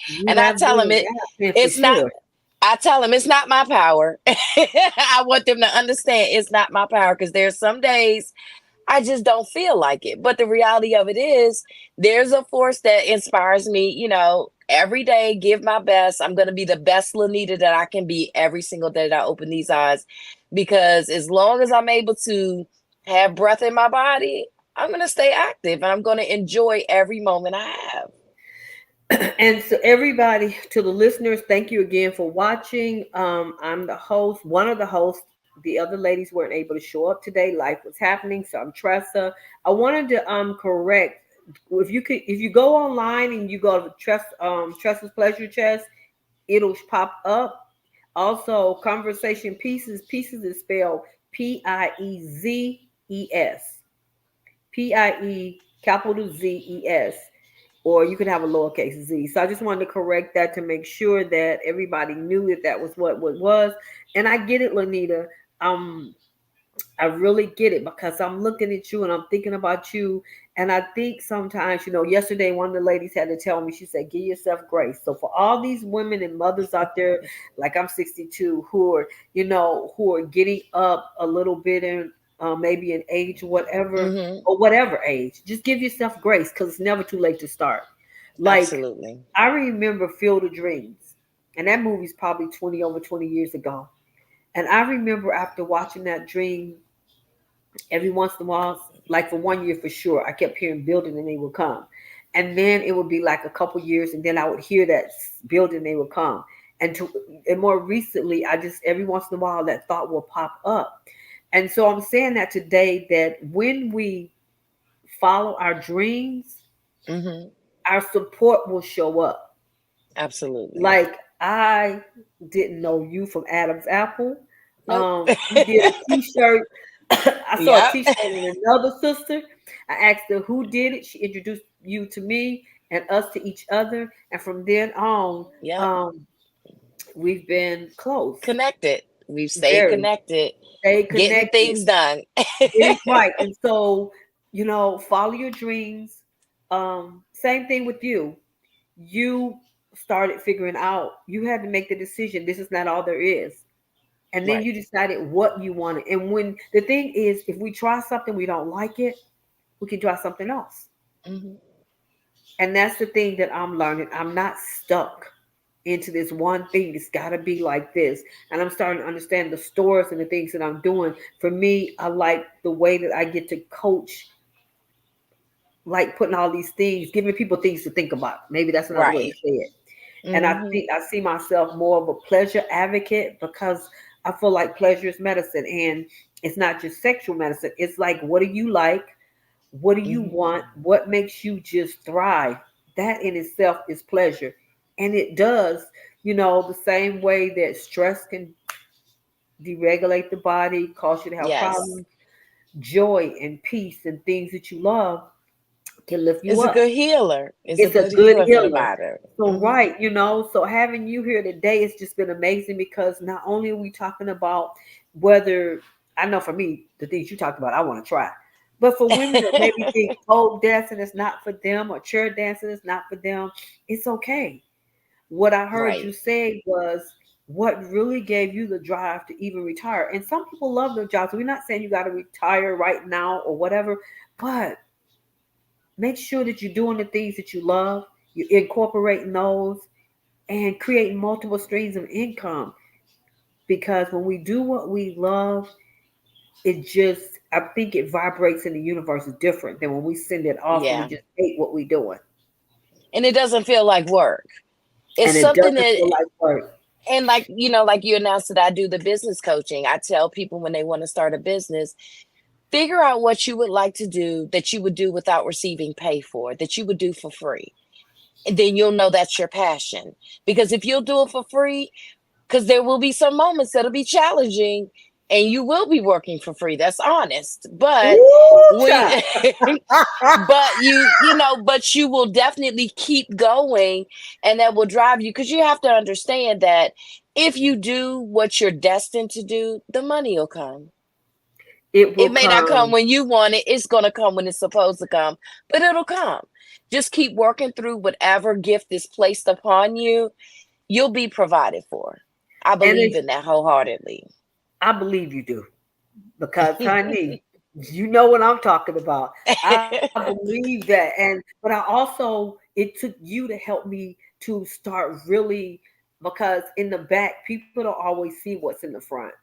You And I have tell them been, yeah, been for it's not sure. I tell them it's not my power. I want them to understand it's not my power because there's some days I just don't feel like it. But the reality of it is, there's a force that inspires me, every day, give my best. I'm going to be the best Lanita that I can be every single day that I open these eyes. Because as long as I'm able to have breath in my body, I'm going to stay active and I'm going to enjoy every moment I have. And so everybody, to the listeners, thank you again for watching. I'm the host, one of the hosts. The other ladies weren't able to show up today. Life was happening, so I'm Tressa. I wanted to correct, if you go online and you go to Tressa's Pleasure Chest, it'll pop up. Also, conversation pieces is spelled Piezes, Pie capital Zes, or you could have a lowercase z. So I just wanted to correct that to make sure that everybody knew that that was what was. And I get it, Lanita. Um, I really get it because I'm looking at you and I'm thinking about you. And I think sometimes, yesterday one of the ladies had to tell me, she said, give yourself grace. So for all these women and mothers out there, like I'm 62, who are getting up a little bit in maybe an age, whatever, Hmm. or whatever age, just give yourself grace because it's never too late to start. Like Absolutely. I remember Field of Dreams, and that movie's probably 20 years ago. And I remember after watching that dream, every once in a while, like for 1 year for sure, I kept hearing building and they would come. And then it would be like a couple years, and then I would hear that building they would come. And more recently, I just every once in a while that thought will pop up. And so I'm saying that today that when we follow our dreams, Hmm. our support will show up. Absolutely. Like I didn't know you from Adam's apple. Nope. You did a T-shirt. I saw a Yep. T-shirt in another sister. I asked her who did it. She introduced you to me and us to each other, and from then on, Yep. um, we've been close. Connected. We've stayed Very connected, stay getting connected. things done. Get it right. And so, follow your dreams. Same thing with you. You started figuring out you had to make the decision. This is not all there is. And then Right. you decided what you wanted. And when the thing is, if we try something we don't like it, we can try something else. Hmm. And that's the thing that I'm learning. I'm not stuck into this one thing. It's got to be like this. And I'm starting to understand the stores and the things that I'm doing. For me, I like the way that I get to coach, like putting all these things, giving people things to think about. Maybe that's another way to Right. say it. And I Hmm. think I see myself more of a pleasure advocate because I feel like pleasure is medicine, and it's not just sexual medicine. It's like, what do you like? What do you Hmm. want? What makes you just thrive? That in itself is pleasure. And it does, the same way that stress can deregulate the body, cause you to have Yes. problems, joy and peace and things that you love can lift you It's a up. good healer. It's a It's a good good healer for the healer. body. So Hmm. right, so having you here today has just been amazing because not only are we talking about whether I know for me the things you talked about I want to try, but for women that maybe think pole dancing is not for them or chair dancing is not for them, it's okay. What I heard you Right. say was what really gave you the drive to even retire. And some people love their jobs. We're not saying you got to retire right now or whatever, but make sure that you're doing the things that you love, you're incorporating those and creating multiple streams of income. Because when we do what we love, it just, I think it vibrates in the universe is different than when we send it off and we Yeah. just hate what we're doing. And it doesn't feel like work. It's And it something doesn't that, feel like work. and like, like you announced that I do the business coaching. I tell people when they want to start a business, figure out what you would like to do that you would do without receiving pay for, that you would do for free. And then you'll know that's your passion. Because if you'll do it for free, because there will be some moments that'll be challenging and you will be working for free. That's honest. But Ooh, when child. but but you will definitely keep going, and that will drive you, because you have to understand that if you do what you're destined to do, the money will come. It will It may not come come. when you want it. It's going to come when it's supposed to come, but it'll come. Just keep working through whatever gift is placed upon you. You'll be provided for. I And believe it's, in that wholeheartedly. I believe you do. Because, honey, you know what I'm talking about. I believe that. But I also, it took you to help me to start really, because in the back, people don't always see what's in the front.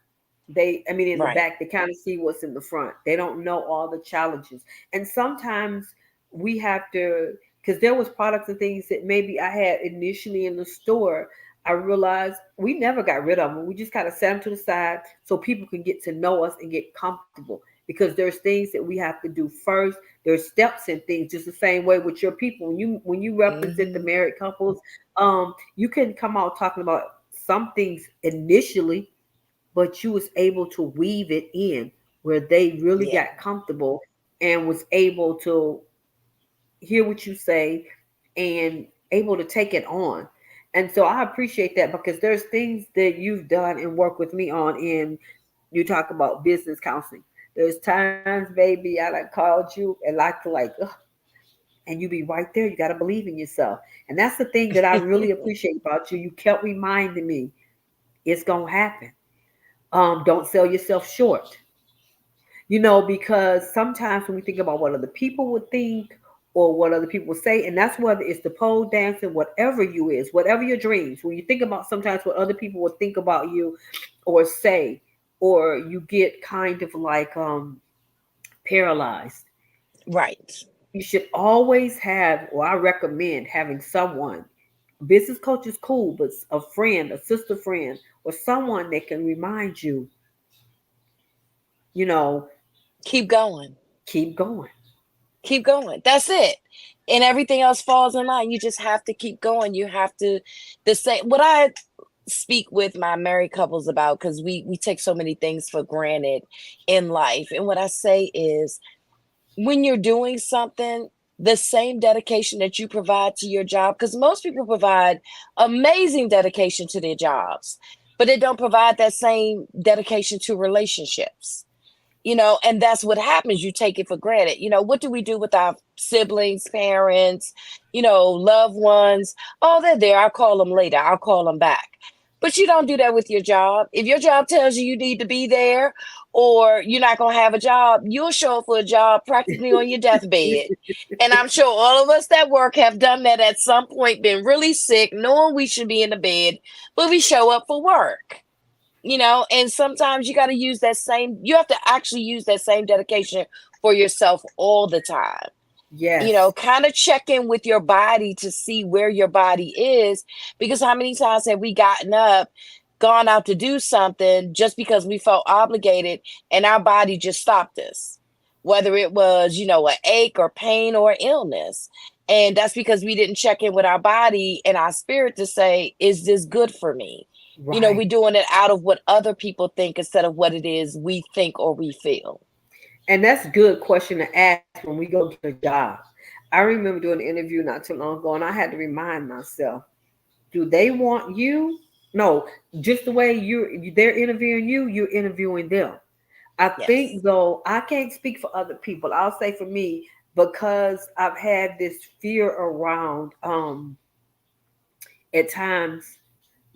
I mean, in the Right. back, they kind of see what's in the front. They don't know all the challenges. And sometimes we have to, because there was products and things that maybe I had initially in the store. I realized we never got rid of them. We just kind of set them to the side so people can get to know us and get comfortable. Because there's things that we have to do first. There's steps and things, just the same way with your people. When you represent the Hmm. married couples, you can come out talking about some things initially, but you was able to weave it in where they really Yeah. got comfortable and was able to hear what you say and able to take it on. And so I appreciate that because there's things that you've done and worked with me on in. You talk about business counseling. There's times, baby, I like called you and like to like, ugh, and you be right there. You got to believe in yourself, and that's the thing that I really appreciate about you. You kept reminding me it's gonna happen. Don't sell yourself short. Because sometimes when we think about what other people would think or what other people would say, and that's whether it's the pole dancing, whatever you is, whatever your dreams, when you think about sometimes what other people would think about you or say, or you get kind of like paralyzed, Right. you should always have, or I recommend having someone, business coach is cool, but a friend, a sister friend, or someone that can remind you, you know, Keep going. keep going. Keep going. That's it. And everything else falls in line. You just have to keep going. You have to the same what I speak with my married couples about, because we take so many things for granted in life. And what I say is, when you're doing something, the same dedication that you provide to your job, because most people provide amazing dedication to their jobs, but they don't provide that same dedication to relationships. And that's what happens. You take it for granted. What do we do with our siblings, parents, loved ones? Oh, they're there. I'll call them later. I'll call them back. But you don't do that with your job. If your job tells you you need to be there, or you're not going to have a job, you'll show up for a job practically on your deathbed. And I'm sure all of us that work have done that at some point, been really sick, knowing we should be in the bed, but we show up for work. And sometimes you have to actually use that same dedication for yourself all the time. Yes. Kind of check in with your body to see where your body is, because how many times have we gotten up, gone out to do something just because we felt obligated, and our body just stopped us, whether it was, an ache or pain or illness. And that's because we didn't check in with our body and our spirit to say, is this good for me? Right. We're doing it out of what other people think instead of what it is we think or we feel. And that's a good question to ask when we go get a job. I remember doing an interview not too long ago, and I had to remind myself, do they want you? No, just the way they're interviewing you, you're interviewing them. I Yes. think though, I can't speak for other people. I'll say for me, because I've had this fear around at times,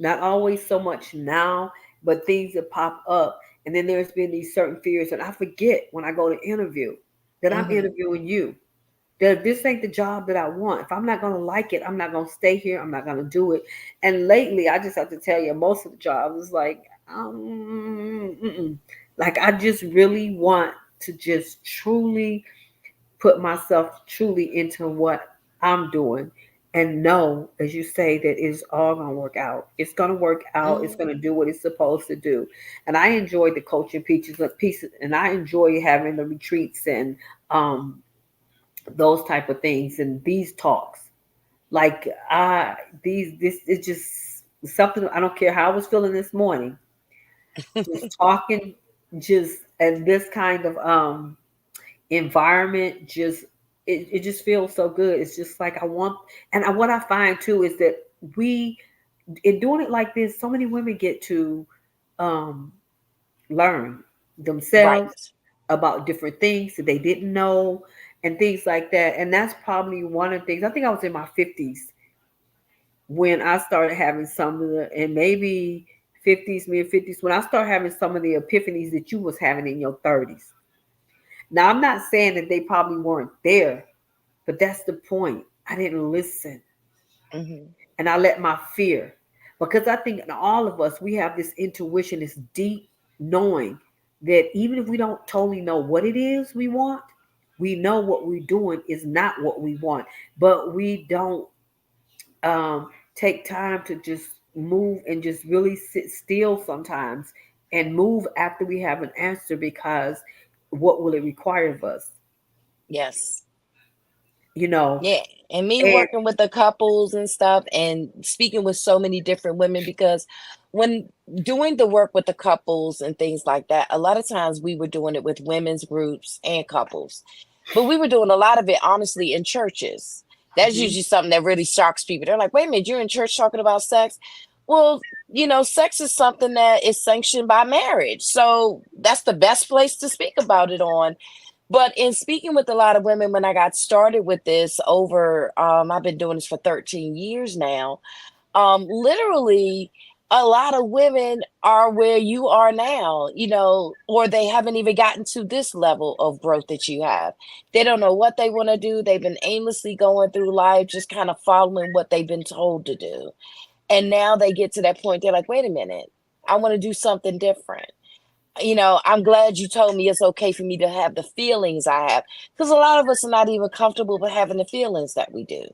not always so much now, but things that pop up. And then there's been these certain fears, and I forget when I go to interview that I'm Hmm. interviewing you. That this ain't the job that I want. If I'm not gonna like it, I'm not gonna stay here. I'm not gonna do it. And lately, I just have to tell you, most of the jobs is like, mm-mm. Like I just really want to just truly put myself truly into what I'm doing and know, as you say, that it's all going to work out. It's going to work out. It's Hmm. going to do what it's supposed to do. And I enjoy the coaching pieces, and I enjoy having the retreats and those type of things and these talks. Like this is just something. I don't care how I was feeling this morning. Just talking, just and this kind of environment just it just feels so good. It's just like I want, and what I find too is that we in doing it like this, so many women get to um learn themselves Right. about different things that they didn't know and things like that. And that's probably one of the things. I think I was in my 50s when I started having some of the, and maybe 50s, mid 50s, when I started having some of the epiphanies that you was having in your 30s. Now, I'm not saying that they probably weren't there, but that's the point. I didn't listen Hmm. and I let my fear, because I think in all of us, we have this intuition, this deep knowing that even if we don't totally know what it is we want, we know what we're doing is not what we want, but we don't take time to just move and just really sit still sometimes and move after we have an answer, because what will it require of us? Yes. You know, Yeah. And me and working with the couples and stuff and speaking with so many different women, because when doing the work with the couples and things like that, a lot of times we were doing it with women's groups and couples, but we were doing a lot of it honestly in churches. That's Mhm. usually something that really shocks people. They're like, wait a minute, you're in church talking about sex? Well, sex is something that is sanctioned by marriage. So that's the best place to speak about it on. But in speaking with a lot of women, when I got started with this I've been doing this for 13 years now. Literally, a lot of women are where you are now, or they haven't even gotten to this level of growth that you have. They don't know what they want to do. They've been aimlessly going through life, just kind of following what they've been told to do. And now they get to that point, they're like, wait a minute, I want to do something different. I'm glad you told me it's okay for me to have the feelings I have, because a lot of us are not even comfortable with having the feelings that we do.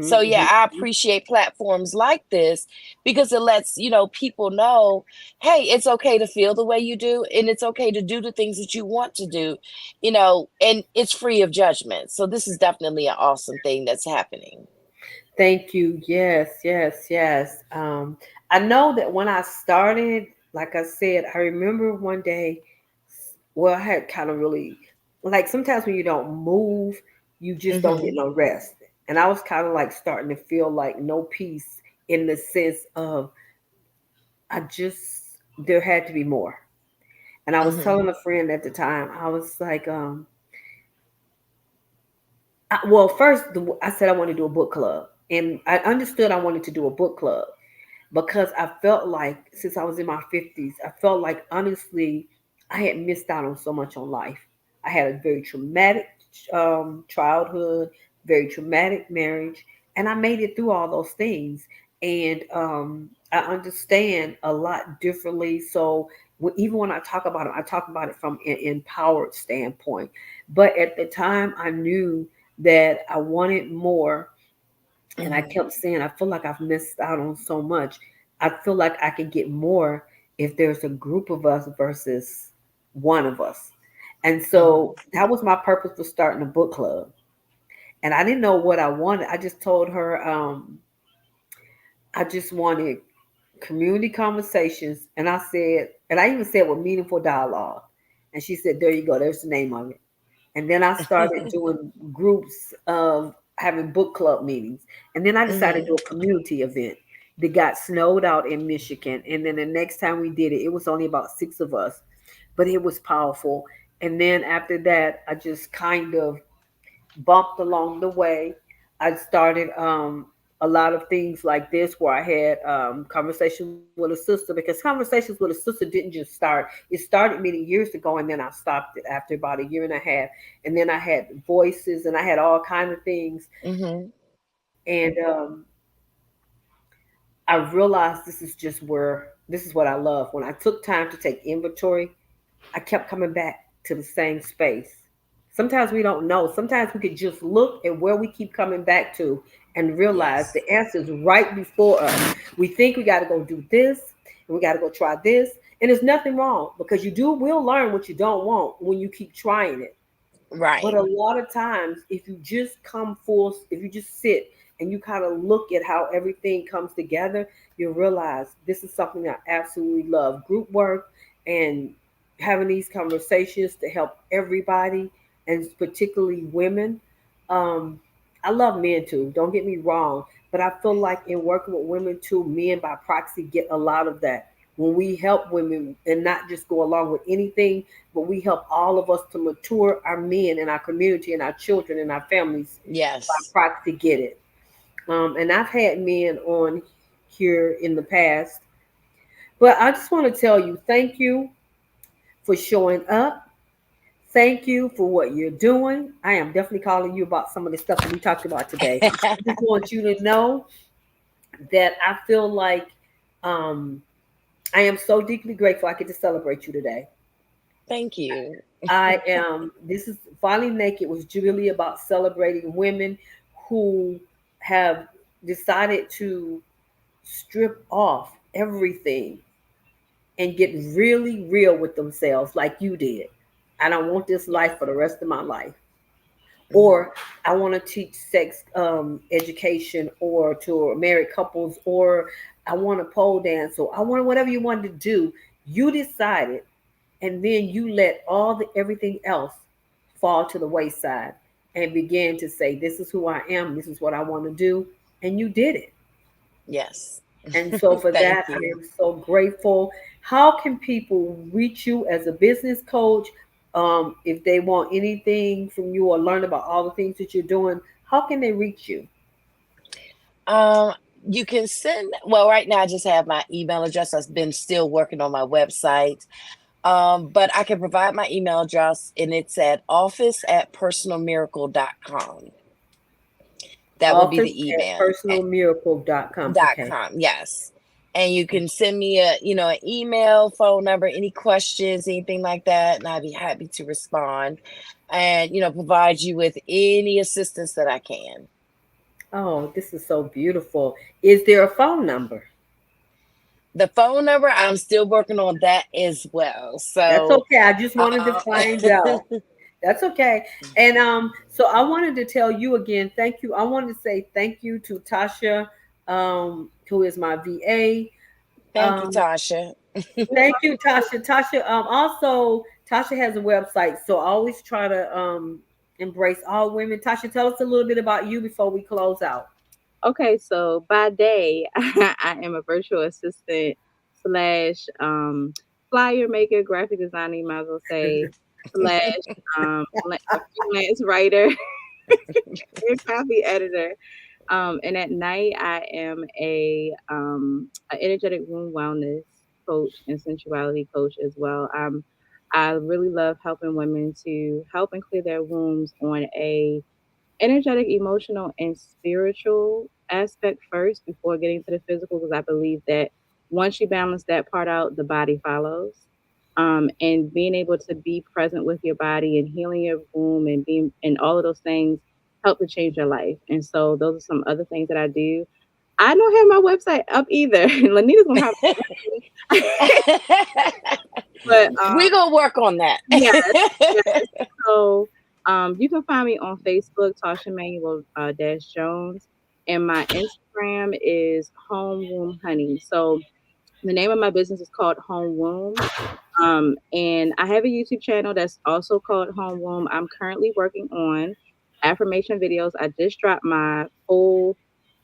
So Mm-hmm, yeah, I appreciate platforms like this because it lets, people know, hey, it's okay to feel the way you do, and it's okay to do the things that you want to do, and it's free of judgment. So this is definitely an awesome thing that's happening. thank you. Yes, yes, yes. I know that when I started, like I said, I remember one day, well, I had kind of really, like sometimes when you don't move, you just don't get Hmm. no rest. And I was kind of like starting to feel like no peace in the sense of I just, there had to be more. And I was Hmm. telling a friend at the time, I was like, well, first, I said I wanted to do a book club. And I understood I wanted to do a book club because I felt like since I was in my 50s, I felt like honestly, I had missed out on so much on life. I had a very traumatic childhood, very traumatic marriage, and I made it through all those things. And I understand a lot differently. So even when I talk about it, I talk about it from an empowered standpoint. But at the time, I knew that I wanted more, and I Hmm. kept saying, I feel like I've missed out on so much. I feel like I could get more if there's a group of us versus one of us. And so Hmm. that was my purpose for starting a book club. And I didn't know what I wanted. I just told her I just wanted community conversations. And I said, and I even said with meaningful dialogue. And she said, there you go. There's the name of it. And then I started doing groups of having book club meetings. And then I decided to Hmm. do a community event that got snowed out in Michigan. And then the next time we did it, it was only about six of us, but it was powerful. And then after that, I just kind of bumped along the way. I started a lot of things like this where I had conversations with a sister, because conversations with a sister didn't just start. It started many years ago, and then I stopped it after about a year and a half. And then I had voices, and I had all kind of things. Hmm. And I realized this is what I love. When I took time to take inventory, I kept coming back to the same space. Sometimes we don't know. Sometimes we could just look at where we keep coming back to and realize Yes. the answer is right before us. We think we got to go do this and we got to go try this. And there's nothing wrong because you will learn what you don't want when you keep trying it. But Right. a lot of times, if you just if you just sit and you kind of look at how everything comes together, you'll realize this is something I absolutely love. Group work and having these conversations to help everybody, and particularly women. Um, I love men too, don't get me wrong, but I feel like in working with women too, men by proxy get a lot of that. When we help women and not just go along with anything, but we help all of us to mature our men and our community and our children and our families by Yes. proxy get it. And I've had men on here in the past, but I just want to tell you thank you for showing up. Thank you for what you're doing. I am definitely calling you about some of the stuff that we talked about today. I just want you to know that I feel like um, I am so deeply grateful I get to celebrate you today. Thank you. I am. This is Finally Naked was really about celebrating women who have decided to strip off everything and get really real with themselves, like you did. I don't want this Yes. life for the rest of my life. Hmm. Or I want to teach sex education or to married couples, or I want to pole dance, or I want whatever you wanted to do. You decided, and then you let everything else fall to the wayside and began to say, this is who I am, this is what I want to do, and you did it. Yes. And so for Thank that, I you. am so grateful. How can people reach you as a business coach? If they want anything from you or learn about all the things that you're doing, how can they reach you? Um, you can send, well, right now I just have my email address. I've been still working on my website. But I can provide my email address and it's at office@personalmiracle.com. That would be Office the at email. personalmiracle.com. Dot Okay. com, yes. And you can send me an email, phone number, any questions, anything like that, and I'd be happy to respond and provide you with any assistance that I can. Oh, this is so beautiful. Is there a phone number? The phone number, I'm still working on that as well. That's So, okay. I just wanted to uh, find out. That's okay. And so I wanted to tell you again, thank you. I wanted to say thank you to Tasha, who is my VA. thank you, Um, Tasha. thank you, Tasha. Tasha, also Tasha has a website, so I always try to embrace all women. Tasha, tell us a little bit about you before we close out. Okay, so by day, I am a virtual assistant slash flyer maker, graphic designer, you might as well say, slash a freelance writer and copy editor. And at night, I am a energetic womb wellness coach and sensuality coach as well. I really love helping women to help and clear their wombs on a energetic, emotional, and spiritual aspect first before getting to the physical, because I believe that once you balance that part out, the body follows. And being able to be present with your body and healing your womb and being and all of those things help to change your life. And so those are some other things that I do. I don't have my website up either. Lanita's gonna have but We gonna work on that. yes, yes. So you can find me on Facebook, Tasha Manuel Dash Jones, and my Instagram is Home Womb Honey. So the name of my business is called Home Womb. And I have a YouTube channel that's also called Home Womb. I'm currently working on affirmation videos. I just dropped my full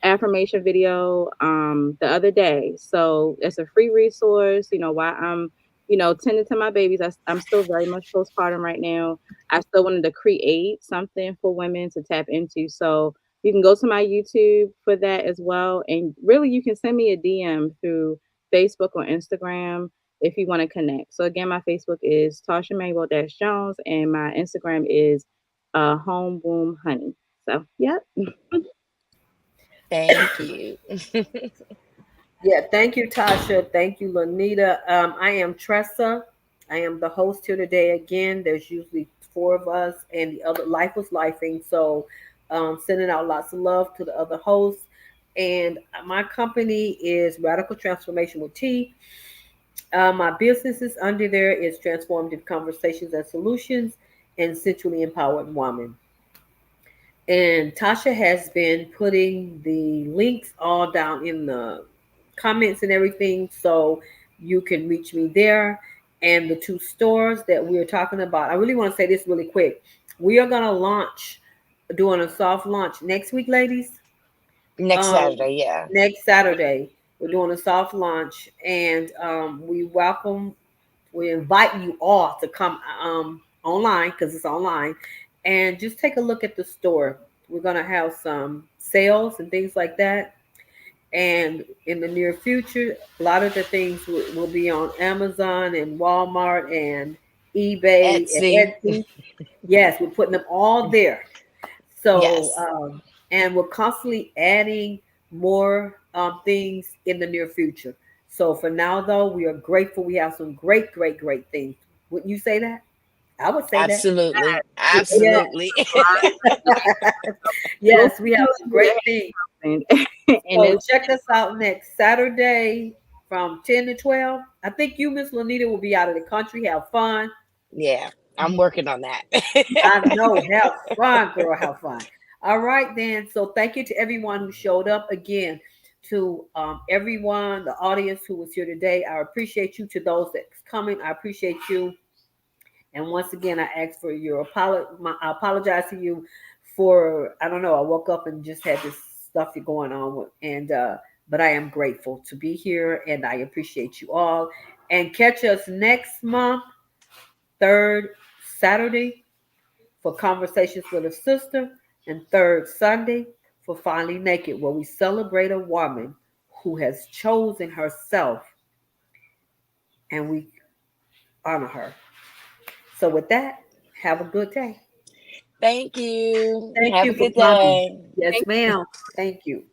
affirmation video the other day. So it's a free resource, while I'm, tending to my babies. I'm still very much postpartum right now. I still wanted to create something for women to tap into. So you can go to my YouTube for that as well. And really you can send me a DM through Facebook or Instagram if you want to connect. So again, my Facebook is Tasha Manuel Dash Jones, and my Instagram is Home Womb Honey. So yep. Thank you. Yeah, thank you, Tasha. Thank you, Lanita. I am Tressa. I am the host here today. Again, there's usually four of us, and the other life was lifing. So, sending out lots of love to the other hosts. And my company is Radical Transformation with T. My business is under there is Transformative Conversations and Solutions and Centrally Empowered Woman. And Tasha has been putting the links all down in the comments and everything, so you can reach me there. And the two stores that we're talking about, I really want to say this really quick. We are going to launch, doing a soft launch next week, ladies. Next Um, Saturday, yeah. Next Saturday, we're doing a soft launch, and we invite you all to come online because it's online and just take a look at the store. We're going to have some sales and things like that. And in the near future, a lot of the things will be on Amazon and Walmart and eBay and Etsy. Etsy. Yes, we're putting them all there. So, Yes. and we're constantly adding more things in the near future. So for now, though, we are grateful. We have some great, great, great things. Wouldn't you say that? I would say that. Absolutely. Yeah. Absolutely. We'll Yes, we have some great things. and So it's check us out next Saturday from 10 to 12. I think you, Miss Lanita, will be out of the country. Have fun. Yeah, I'm working on that. I know. Have fun, girl. Have fun. All right, then. So thank you to everyone who showed up again. To everyone, the audience who was here today, I appreciate you. To those that's coming, I appreciate you. And once again, I ask for your I apologize to you for I don't know. I woke up and just had this stuff going on, and but I am grateful to be here and I appreciate you all. And catch us next month, third Saturday for Conversations with a Sister, and third Sunday for Finally Naked, where we celebrate a woman who has chosen herself and we honor her. So, with that, have a good day. Thank you. Thank Have you a for good coming. day. Yes, ma'am. Thank you.